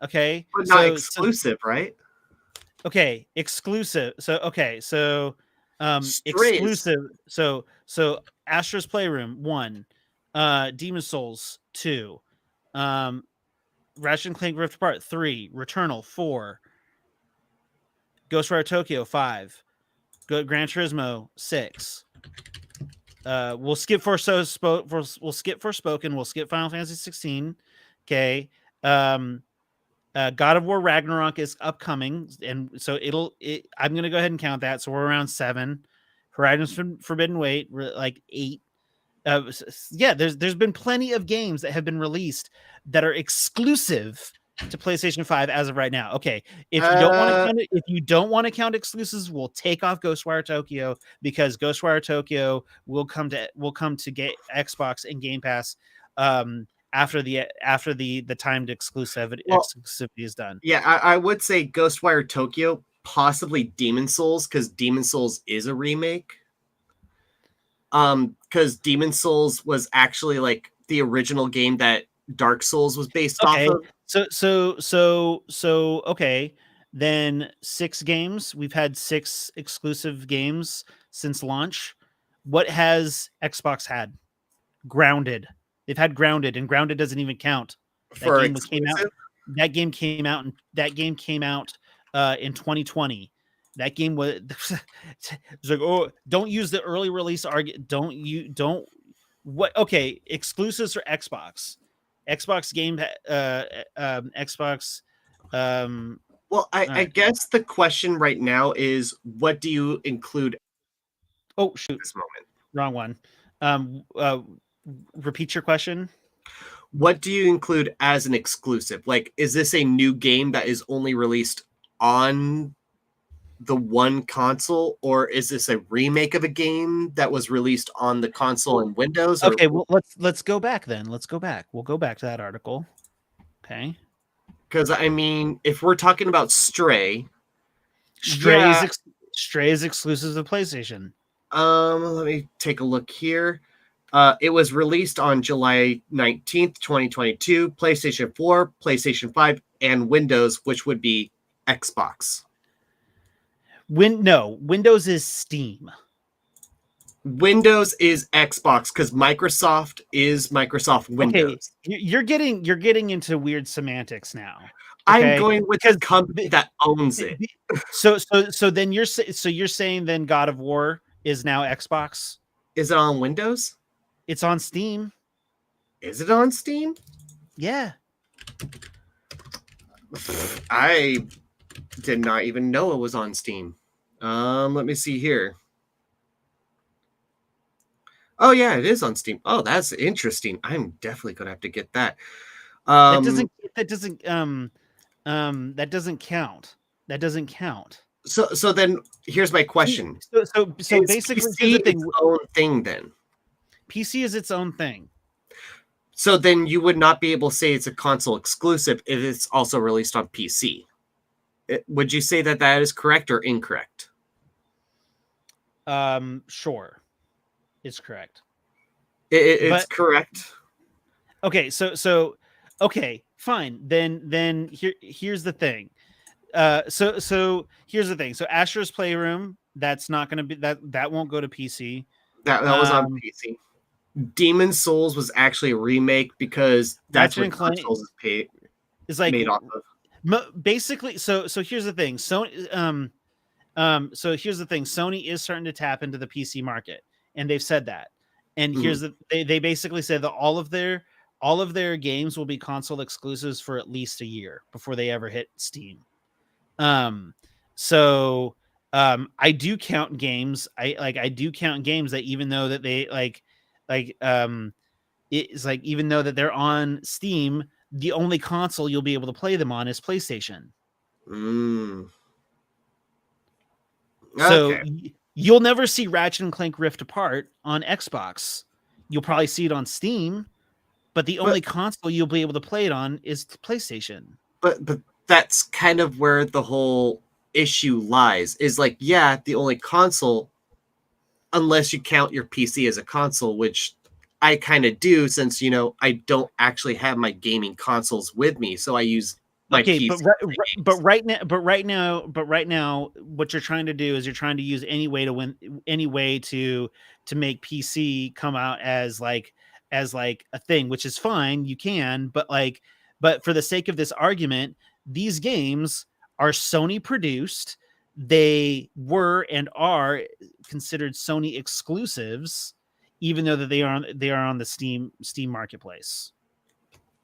Okay, but not exclusive, right? Okay, exclusive. So exclusive. So Astro's Playroom 1, Demon Souls 2, Ratchet and Clank Rift Apart 3, Returnal 4, Ghostwire Tokyo 5, Gran Turismo 6. We'll skip we'll skip Forspoken. We'll skip Final Fantasy 16. Okay. God of War Ragnarok is upcoming, and so I'm gonna go ahead and count that. So we're around 7. Horizon Forbidden Wait, like 8. Yeah, there's been plenty of games that have been released that are exclusive to PlayStation 5 as of right now. Okay, if you don't want to count exclusives, we'll take off Ghostwire Tokyo, because Ghostwire Tokyo will come to Xbox and Game Pass after the timed exclusivity is done. Yeah, I would say Ghostwire Tokyo, possibly Demon Souls, because Demon Souls is a remake. Because Demon Souls was actually like the original game that Dark Souls was based off of. So okay, then 6 games. We've had 6 exclusive games since launch. What has Xbox had? Grounded. They've had Grounded, and Grounded doesn't even count. That game came out in 2020. That game was it's like, oh, don't use the early release argument. Okay, exclusives for Xbox. Xbox game Xbox well, I guess the question right now is, what do you include Oh shoot, this moment. wrong one. Repeat your question. What do you include as an exclusive? Like, is this a new game that is only released on the one console, or is this a remake of a game that was released on the console and Windows? Okay, well let's go back then. Let's go back. We'll go back to that article. Okay. Because I mean, if we're talking about Stray, Stray is exclusive to PlayStation. Let me take a look here. It was released on July 19th, 2022, PlayStation 4, PlayStation 5, and Windows, which would be Xbox. Windows is Steam. Windows is Xbox because Microsoft is Microsoft Windows. Okay, you're getting into weird semantics now. Okay? I'm going with the company that owns it. So then you're saying then God of War is now Xbox? Is it on Windows? It's on Steam. Is it on Steam? Yeah. I did not even know it was on Steam. Let me see here. Oh yeah, it is on Steam. Oh, that's interesting. I'm definitely gonna have to get that. That doesn't count. That doesn't count. So then here's my question. So basically PC its own thing then. PC is its own thing. So then you would not be able to say it's a console exclusive if it's also released on PC. Would you say that is correct or incorrect? Sure. It's correct. It's correct. Okay, so okay, fine. Then here's the thing. So here's the thing. So Astro's Playroom, that's not going to be that won't go to PC. That was on PC. Demon's Souls was actually a remake because that's what consoles is made off of. Basically, so here's the thing. So here's the thing. Sony is starting to tap into the PC market, and they've said that. And here's they basically said that all of their games will be console exclusives for at least a year before they ever hit Steam. I do count games. I do count games that even though that they it's like even though that they're on Steam, the only console you'll be able to play them on is PlayStation. So you'll never see Ratchet and Clank Rift Apart on Xbox. You'll probably see it on Steam, but the only console you'll be able to play it on is PlayStation. But that's kind of where the whole issue lies. Is like, yeah, the only console, unless you count your PC as a console, which I kind of do, since I don't actually have my gaming consoles with me, so I use my PC. But right now, what you're trying to do is you're trying to use any way to make PC come out as a thing, which is fine. You can, but for the sake of this argument, these games are Sony produced. They were and are considered Sony exclusives, even though that they are on the Steam marketplace.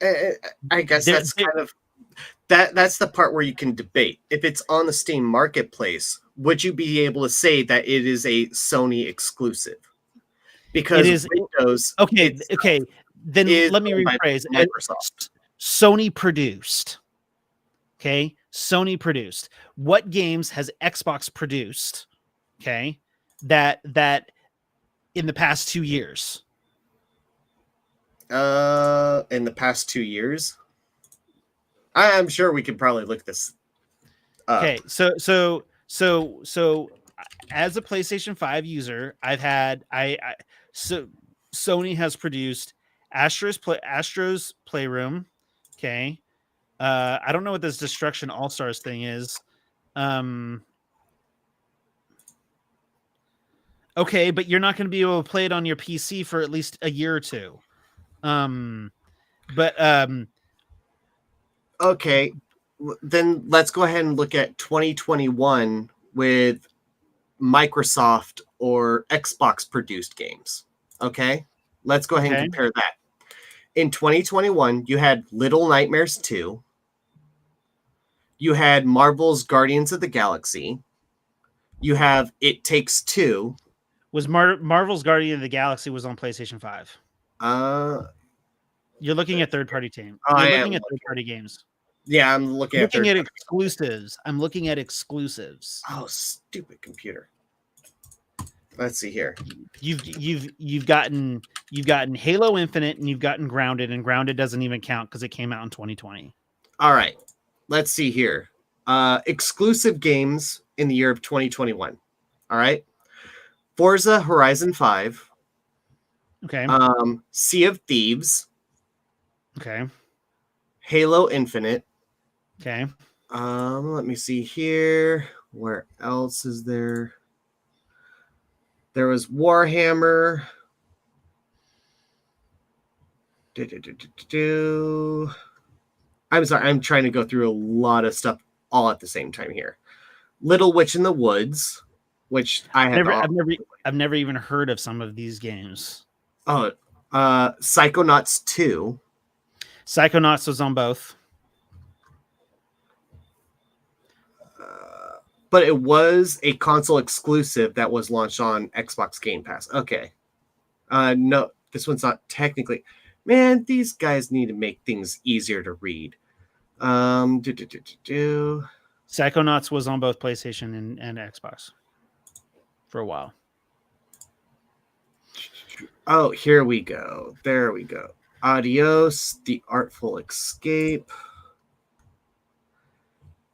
I guess that's kind of that's the part where you can debate. If it's on the Steam marketplace, would you be able to say that it is a Sony exclusive? Because it is Windows. Okay. Then let me rephrase. Microsoft. Sony produced. Okay, Sony produced. What games has Xbox produced? Okay, that in the past 2 years. In the past 2 years, I'm sure we could probably look this up. Okay, so as a PlayStation 5 user, Sony has produced Astro's Playroom. Okay. I don't know what this Destruction All-Stars thing is. Okay, but you're not going to be able to play it on your PC for at least a year or two. Okay, then let's go ahead and look at 2021 with Microsoft or Xbox produced games. Okay, let's go ahead and compare that. In 2021, you had Little Nightmares 2. You had Marvel's Guardians of the Galaxy. You have It Takes Two. Was Marvel's Guardian of the Galaxy was on PlayStation 5. You're looking at third-party team. You're looking at third-party games. Yeah, I'm looking at exclusives. I'm looking at exclusives. Oh, stupid computer. Let's see here. You've gotten Halo Infinite and you've gotten Grounded, and Grounded doesn't even count because it came out in 2020. All right. Let's see here. Exclusive games in the year of 2021. All right. Forza Horizon 5. Okay. Sea of Thieves. Okay. Halo Infinite. Okay. Let me see here. Where else is there? There was Warhammer. I'm sorry. I'm trying to go through a lot of stuff all at the same time here. Little Witch in the Woods, which I have I've never even heard of some of these games. Oh, Psychonauts 2. Psychonauts was on both. But it was a console exclusive that was launched on Xbox Game Pass. Okay. No, this one's not technically. Man, these guys need to make things easier to read. Psychonauts was on both PlayStation and Xbox for a while. Oh, here we go. There we go. Adios, The Artful Escape,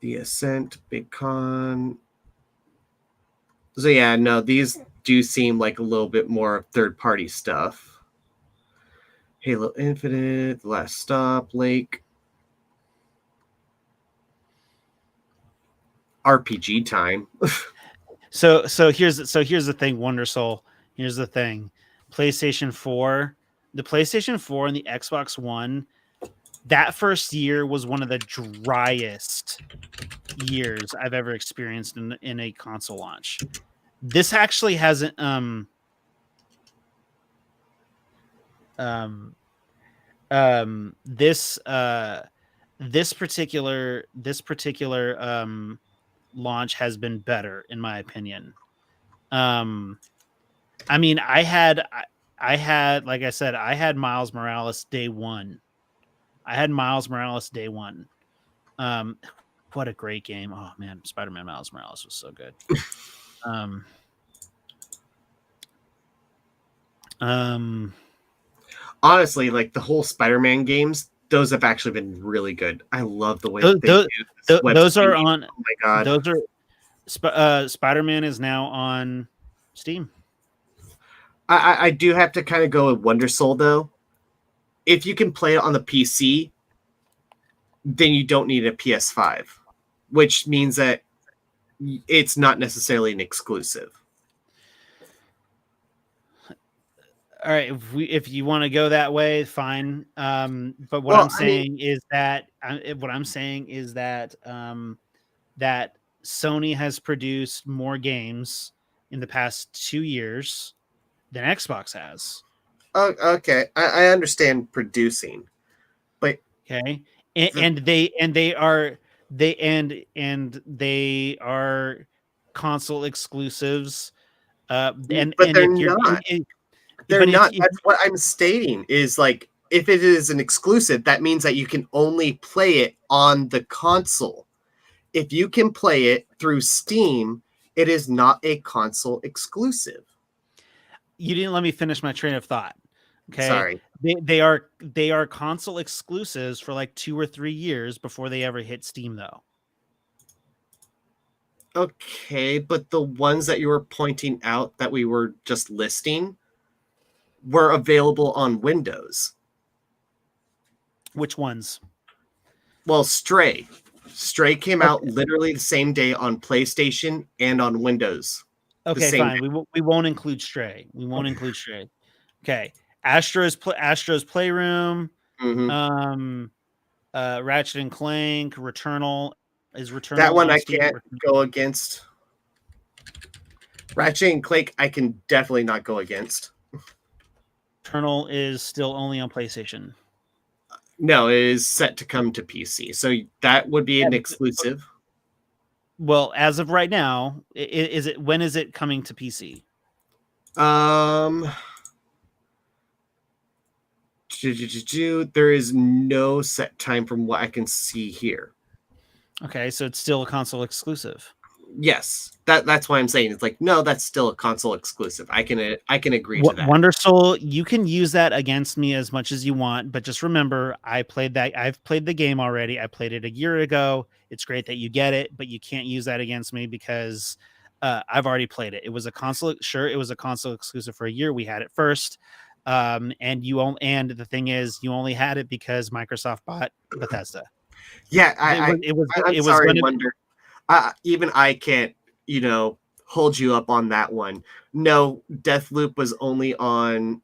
The Ascent, Big Con. So yeah, no, these do seem like a little bit more third-party stuff. Halo Infinite, The Last Stop, Lake. RPG time. so here's the thing, Wondersoul. Here's the thing. PlayStation 4, the PlayStation 4 and the Xbox One, that first year was one of the driest years I've ever experienced in a console launch. This actually hasn't this particular launch has been better in my opinion. I mean, I had, like I said, I had Miles Morales day one. What a great game. Oh man, Spider-Man Miles Morales was so good. Honestly, like the whole Spider-Man games, those have actually been really good. I love the way those are on. Oh my god, those are Spider-Man is now on Steam. I do have to kind of go with Wondersoul though. If you can play it on the PC, then you don't need a PS5, which means that it's not necessarily an exclusive. All right, if you want to go that way, fine. But what I'm saying is that that Sony has produced more games in the past 2 years than Xbox has. Oh, okay, I understand producing, but okay, and they are console exclusives. But they're not. They're not. That's what I'm stating is like if it is an exclusive, that means that you can only play it on the console. If you can play it through Steam, it is not a console exclusive. You didn't let me finish my train of thought. Okay. Sorry. They are console exclusives for like 2 or 3 years before they ever hit Steam though. Okay, but the ones that you were pointing out that we were just listing were available on Windows. Which ones? Well, Stray. Stray came out literally the same day on PlayStation and on Windows. Okay, fine. We won't include Stray. We won't include Stray. Okay. Astro's Playroom, Ratchet and Clank, Returnal. Is Returnal that one I can't go against. Ratchet and Clank I can definitely not go against. Returnal is still only on PlayStation. No, it is set to come to PC. So that would be an exclusive. Well, as of right now, when is it coming to PC? Um, there is no set time from what I can see here. Okay, so it's still a console exclusive. Yes, that's why I'm saying it's like no, that's still a console exclusive. I can agree to that. Wonder Soul, you can use that against me as much as you want, but just remember, I've played the game already. I played it a year ago. It's great that you get it, but you can't use that against me because I've already played it. It was a console exclusive for a year. We had it first, and the thing is, you only had it because Microsoft bought Bethesda. Yeah, I'm sorry, gonna, Wonder. Even I can't, hold you up on that one. No, Deathloop was only on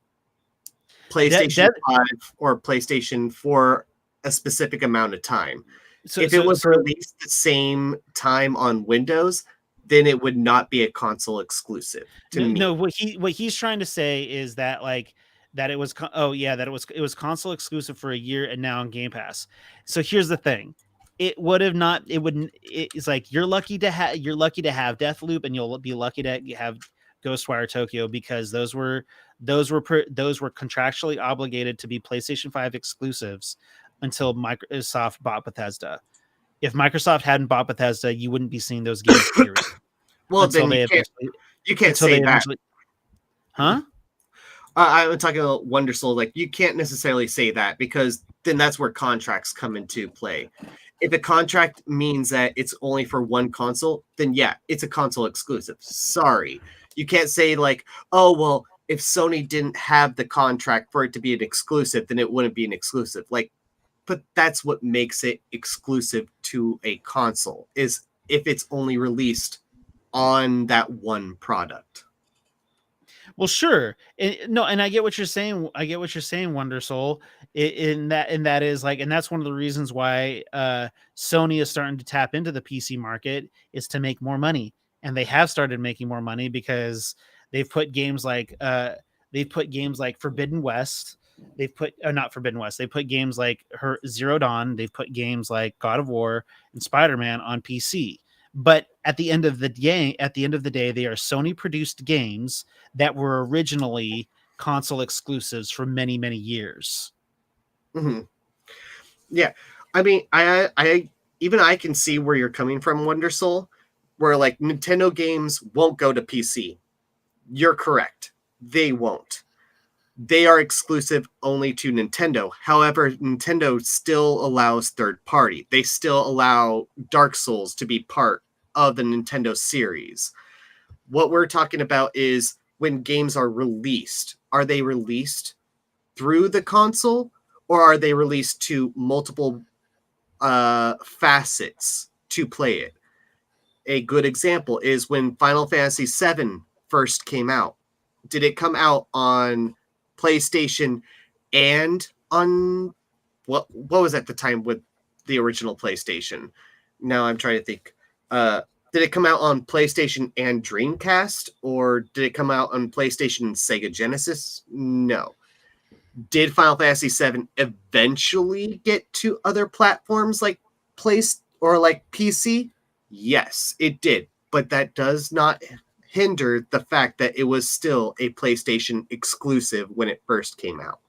PlayStation 5 or PlayStation for a specific amount of time. If it was released the same time on Windows, then it would not be a console exclusive to me. No, what he's trying to say is that that it was it was console exclusive for a year and now on Game Pass. So here's the thing. It's like you're lucky to have Deathloop, and you'll be lucky to have Ghostwire Tokyo, because those were contractually obligated to be PlayStation 5 exclusives until Microsoft bought Bethesda. If Microsoft hadn't bought Bethesda, you wouldn't be seeing those games, period. Well, then you can't say that. Huh? I'm talking about Wonder Soul. Like, you can't necessarily say that, because then that's where contracts come into play. If a contract means that it's only for one console, then yeah, it's a console exclusive. Sorry. You can't say like, oh, well, if Sony didn't have the contract for it to be an exclusive, then it wouldn't be an exclusive. Like, but that's what makes it exclusive to a console, is if it's only released on that one product. Well, sure. And I get what you're saying. I get what you're saying, Wonder Soul. And that is like, and that's one of the reasons why Sony is starting to tap into the PC market, is to make more money. And they have started making more money because they've put games like Forbidden West. They've put not Forbidden West. They put games like Zero Dawn. They've put games like God of War and Spider-Man on PC. But at the end of the day, they are Sony produced games that were originally console exclusives for many, many years. Mm-hmm. Yeah, I mean, I can see where you're coming from, Wonder Soul, where like Nintendo games won't go to PC. You're correct. They won't. They are exclusive only to Nintendo. However, Nintendo still allows third party. They still allow Dark Souls to be part of the Nintendo series. What we're talking about is when games are released. Are they released through the console, or are they released to multiple facets to play it? A good example is when Final Fantasy VII first came out. Did it come out on PlayStation and on what was at the time with the original PlayStation? Now I'm trying to think. Did it come out on PlayStation and Dreamcast, or did it come out on PlayStation and Sega Genesis? No. Did Final Fantasy VII eventually get to other platforms like PC? Yes, it did. But that does not hinder the fact that it was still a PlayStation exclusive when it first came out.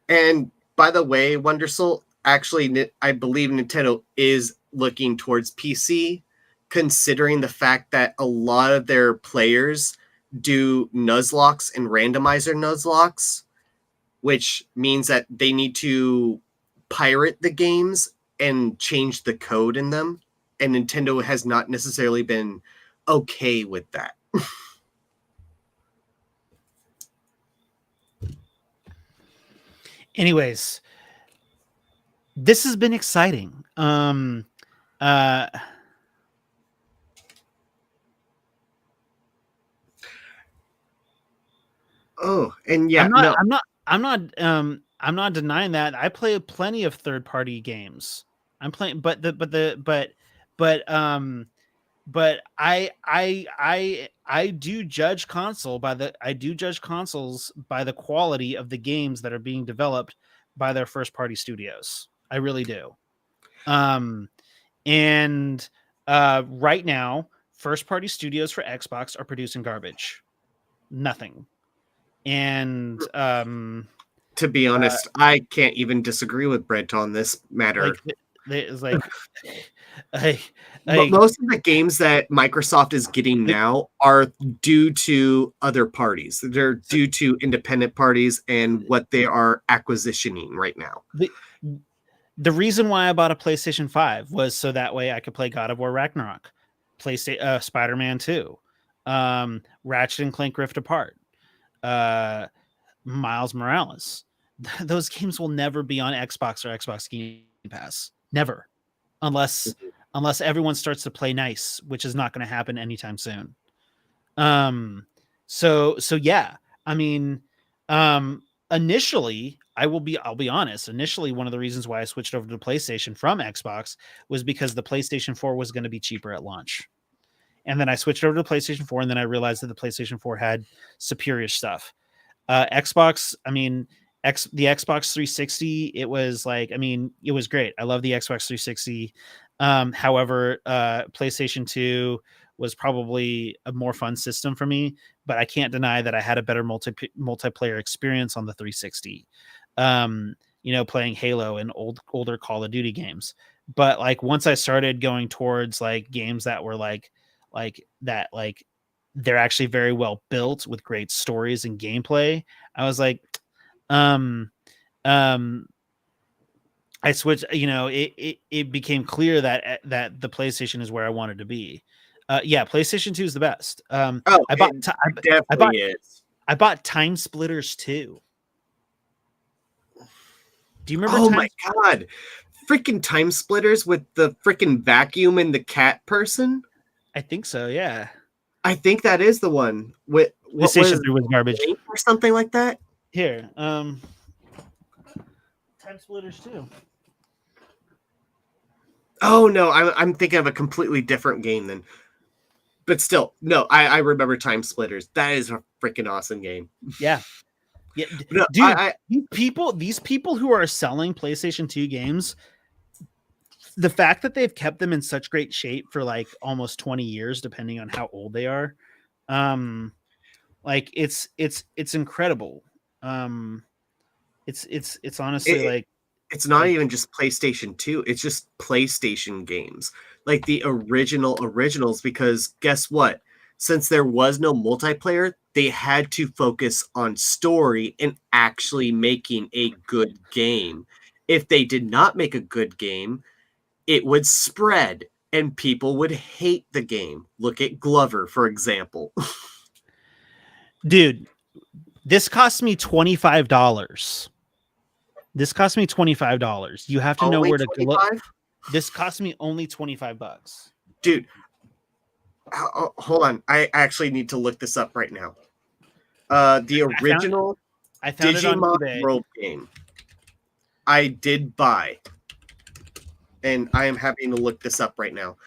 And by the way, Wondersoul, actually, I believe Nintendo is looking towards PC, considering the fact that a lot of their players do Nuzlocke and randomizer Nuzlocke, which means that they need to pirate the games and change the code in them. And Nintendo has not necessarily been okay with that. Anyways, this has been exciting. Oh, and yeah, I'm not denying that. I play plenty of third-party games. I'm playing, but I do judge consoles by the quality of the games that are being developed by their first-party studios. I really do. And right now, first party studios for Xbox are producing garbage. Nothing. And to be honest, I can't even disagree with Brent on this matter. Most of the games that Microsoft is getting now are due to other parties. They're due to independent parties and what they are acquisitioning right now. The reason why I bought a PlayStation 5 was so that way I could play God of War Ragnarok, Spider-Man 2, Ratchet and Clank Rift Apart, Miles Morales. Those games will never be on Xbox or Xbox Game Pass. Never. Unless everyone starts to play nice, which is not going to happen anytime soon. So yeah, I mean, initially, I'll be honest. Initially, one of the reasons why I switched over to PlayStation from Xbox was because the PlayStation 4 was going to be cheaper at launch. And then I switched over to PlayStation 4, and then I realized that the PlayStation 4 had superior stuff. Xbox, I mean, the Xbox 360, it was like, I mean, it was great. I love the Xbox 360. However, PlayStation 2 was probably a more fun system for me, but I can't deny that I had a better multiplayer experience on the 360. Playing Halo and older Call of Duty games. But like once I started going towards like games that were like that, like they're actually very well built with great stories and gameplay, I was like, I switched, it became clear that the PlayStation is where I wanted to be. Yeah, PlayStation 2 is the best. I bought Time Splitters 2. Do you remember? Oh my God. Freaking Time Splitters with the freaking vacuum and the cat person? I think so, yeah. I think that is the one. With PlayStation 3 was garbage. Or something like that? Here, Time Splitters 2. Oh no, I'm thinking of a completely different game then. But still, no, I remember Time Splitters. That is a freaking awesome game. Yeah. Yeah, no, dude, these people who are selling PlayStation 2 games, the fact that they've kept them in such great shape for like almost 20 years, depending on how old they are, like it's incredible. It's honestly it's not even just PlayStation 2, it's just PlayStation games, like the originals, because guess what? Since there was no multiplayer, they had to focus on story and actually making a good game. If they did not make a good game, it would spread and people would hate the game. Look at Glover, for example. Dude, this cost me $25. This cost me $25. You have to know where to look. This cost me only $25. Dude, hold on. I actually need to look this up right now. The original I found Digimon World game I did buy. And I am happy to look this up right now.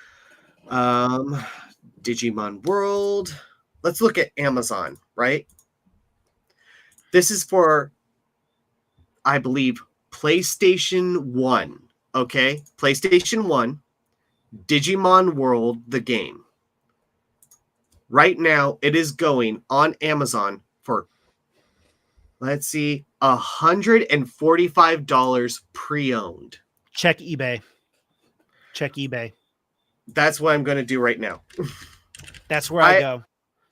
Digimon World. Let's look at Amazon, right? This is for, I believe, PlayStation 1. Okay? PlayStation 1. Digimon World, the game. Right now, it is going on Amazon for, let's see, $145 pre-owned. Check eBay. That's what I'm going to do right now. That's where I go.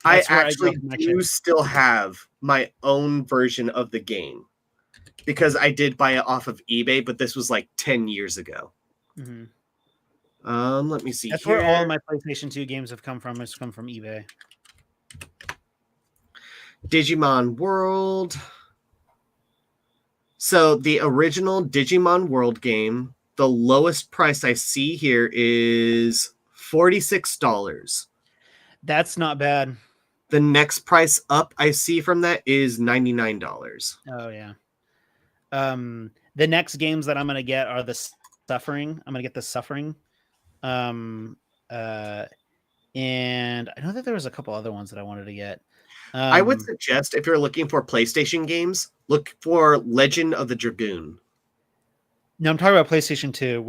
I actually do still have my own version of the game because I did buy it off of eBay, but this was like 10 years ago. Mm-hmm. Let me see. That's where all my PlayStation 2 games have come from. It's come from eBay. Digimon World. So the original Digimon World game, the lowest price I see here is $46. That's not bad. The next price up I see from that is $99. Oh yeah. The next games that I'm gonna get are the Suffering. I'm gonna get the Suffering. And I know that there was a couple other ones that I wanted to get. I would suggest if you're looking for PlayStation games, look for Legend of the Dragoon. No, I'm talking about PlayStation 2.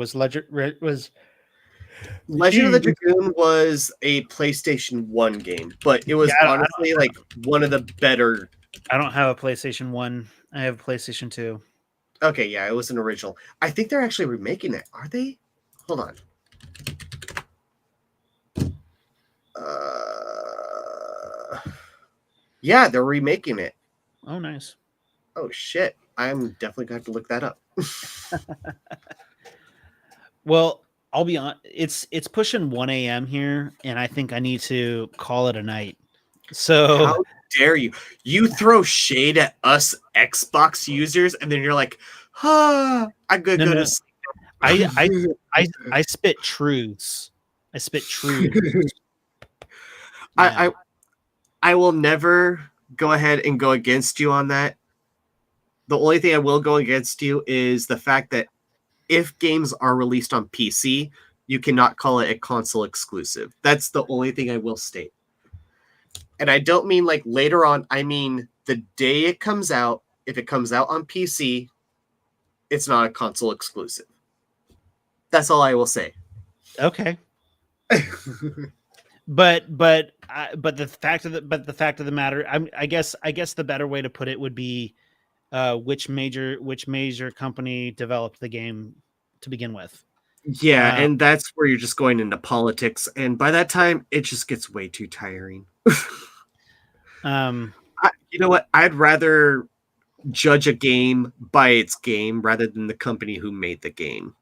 Legend of the Dragoon was a PlayStation 1 game, but it was honestly like one of the better. I don't have a PlayStation 1. I have a PlayStation 2. Okay, yeah, it was an original. I think they're actually remaking it. Are they? Hold on. Yeah, they're remaking it. Oh, nice. Oh, shit. I'm definitely going to have to look that up. Well, I'll be honest. It's pushing 1 a.m. here, and I think I need to call it a night. So how dare you? You throw shade at us Xbox users, and then you're like, I'm going to go to sleep. I spit truths. I spit truths. I will never go ahead and go against you on that. The only thing I will go against you is the fact that if games are released on PC, you cannot call it a console exclusive. That's the only thing I will state. And I don't mean like later on. I mean the day it comes out. If it comes out on PC, it's not a console exclusive. That's all I will say. Okay. But the fact of the matter, I guess the better way to put it would be which major company developed the game to begin with. Yeah, and that's where you're just going into politics, and by that time it just gets way too tiring. You know what? I'd rather judge a game by its game rather than the company who made the game.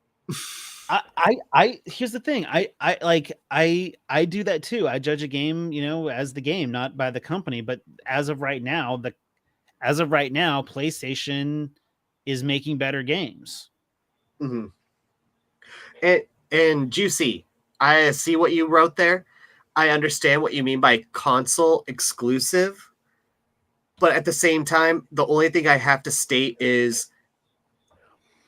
I here's the thing. I do that too. I judge a game, as the game, not by the company. But as of right now, PlayStation is making better games. Mm-hmm. And Juicy, I see what you wrote there. I understand what you mean by console exclusive. But at the same time, the only thing I have to state is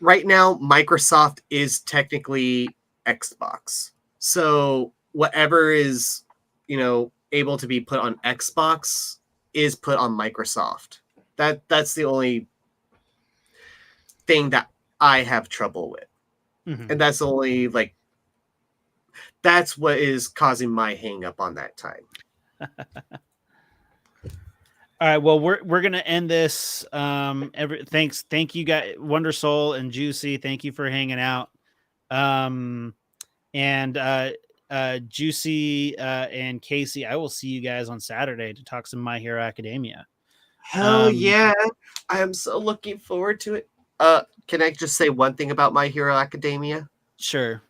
right now, Microsoft is technically Xbox. So whatever is, able to be put on Xbox is put on Microsoft. That's the only thing that I have trouble with. Mm-hmm. And that's only that's what is causing my hang up on that time. All right, well, we're gonna end this. Thank you guys, Wonder Soul and Juicy. Thank you for hanging out. Juicy and Casey, I will see you guys on Saturday to talk some My Hero Academia. Hell yeah! I am so looking forward to it. Can I just say one thing about My Hero Academia? Sure.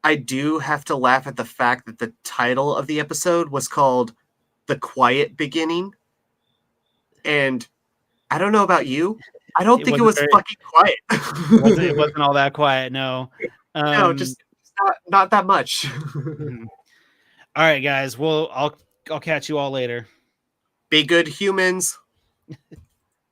I do have to laugh at the fact that the title of the episode was called The Quiet Beginning. And I don't know about you. I don't think it was fucking quiet. It wasn't all that quiet, no. No, just not that much. All right, guys. Well, I'll catch you all later. Be good humans.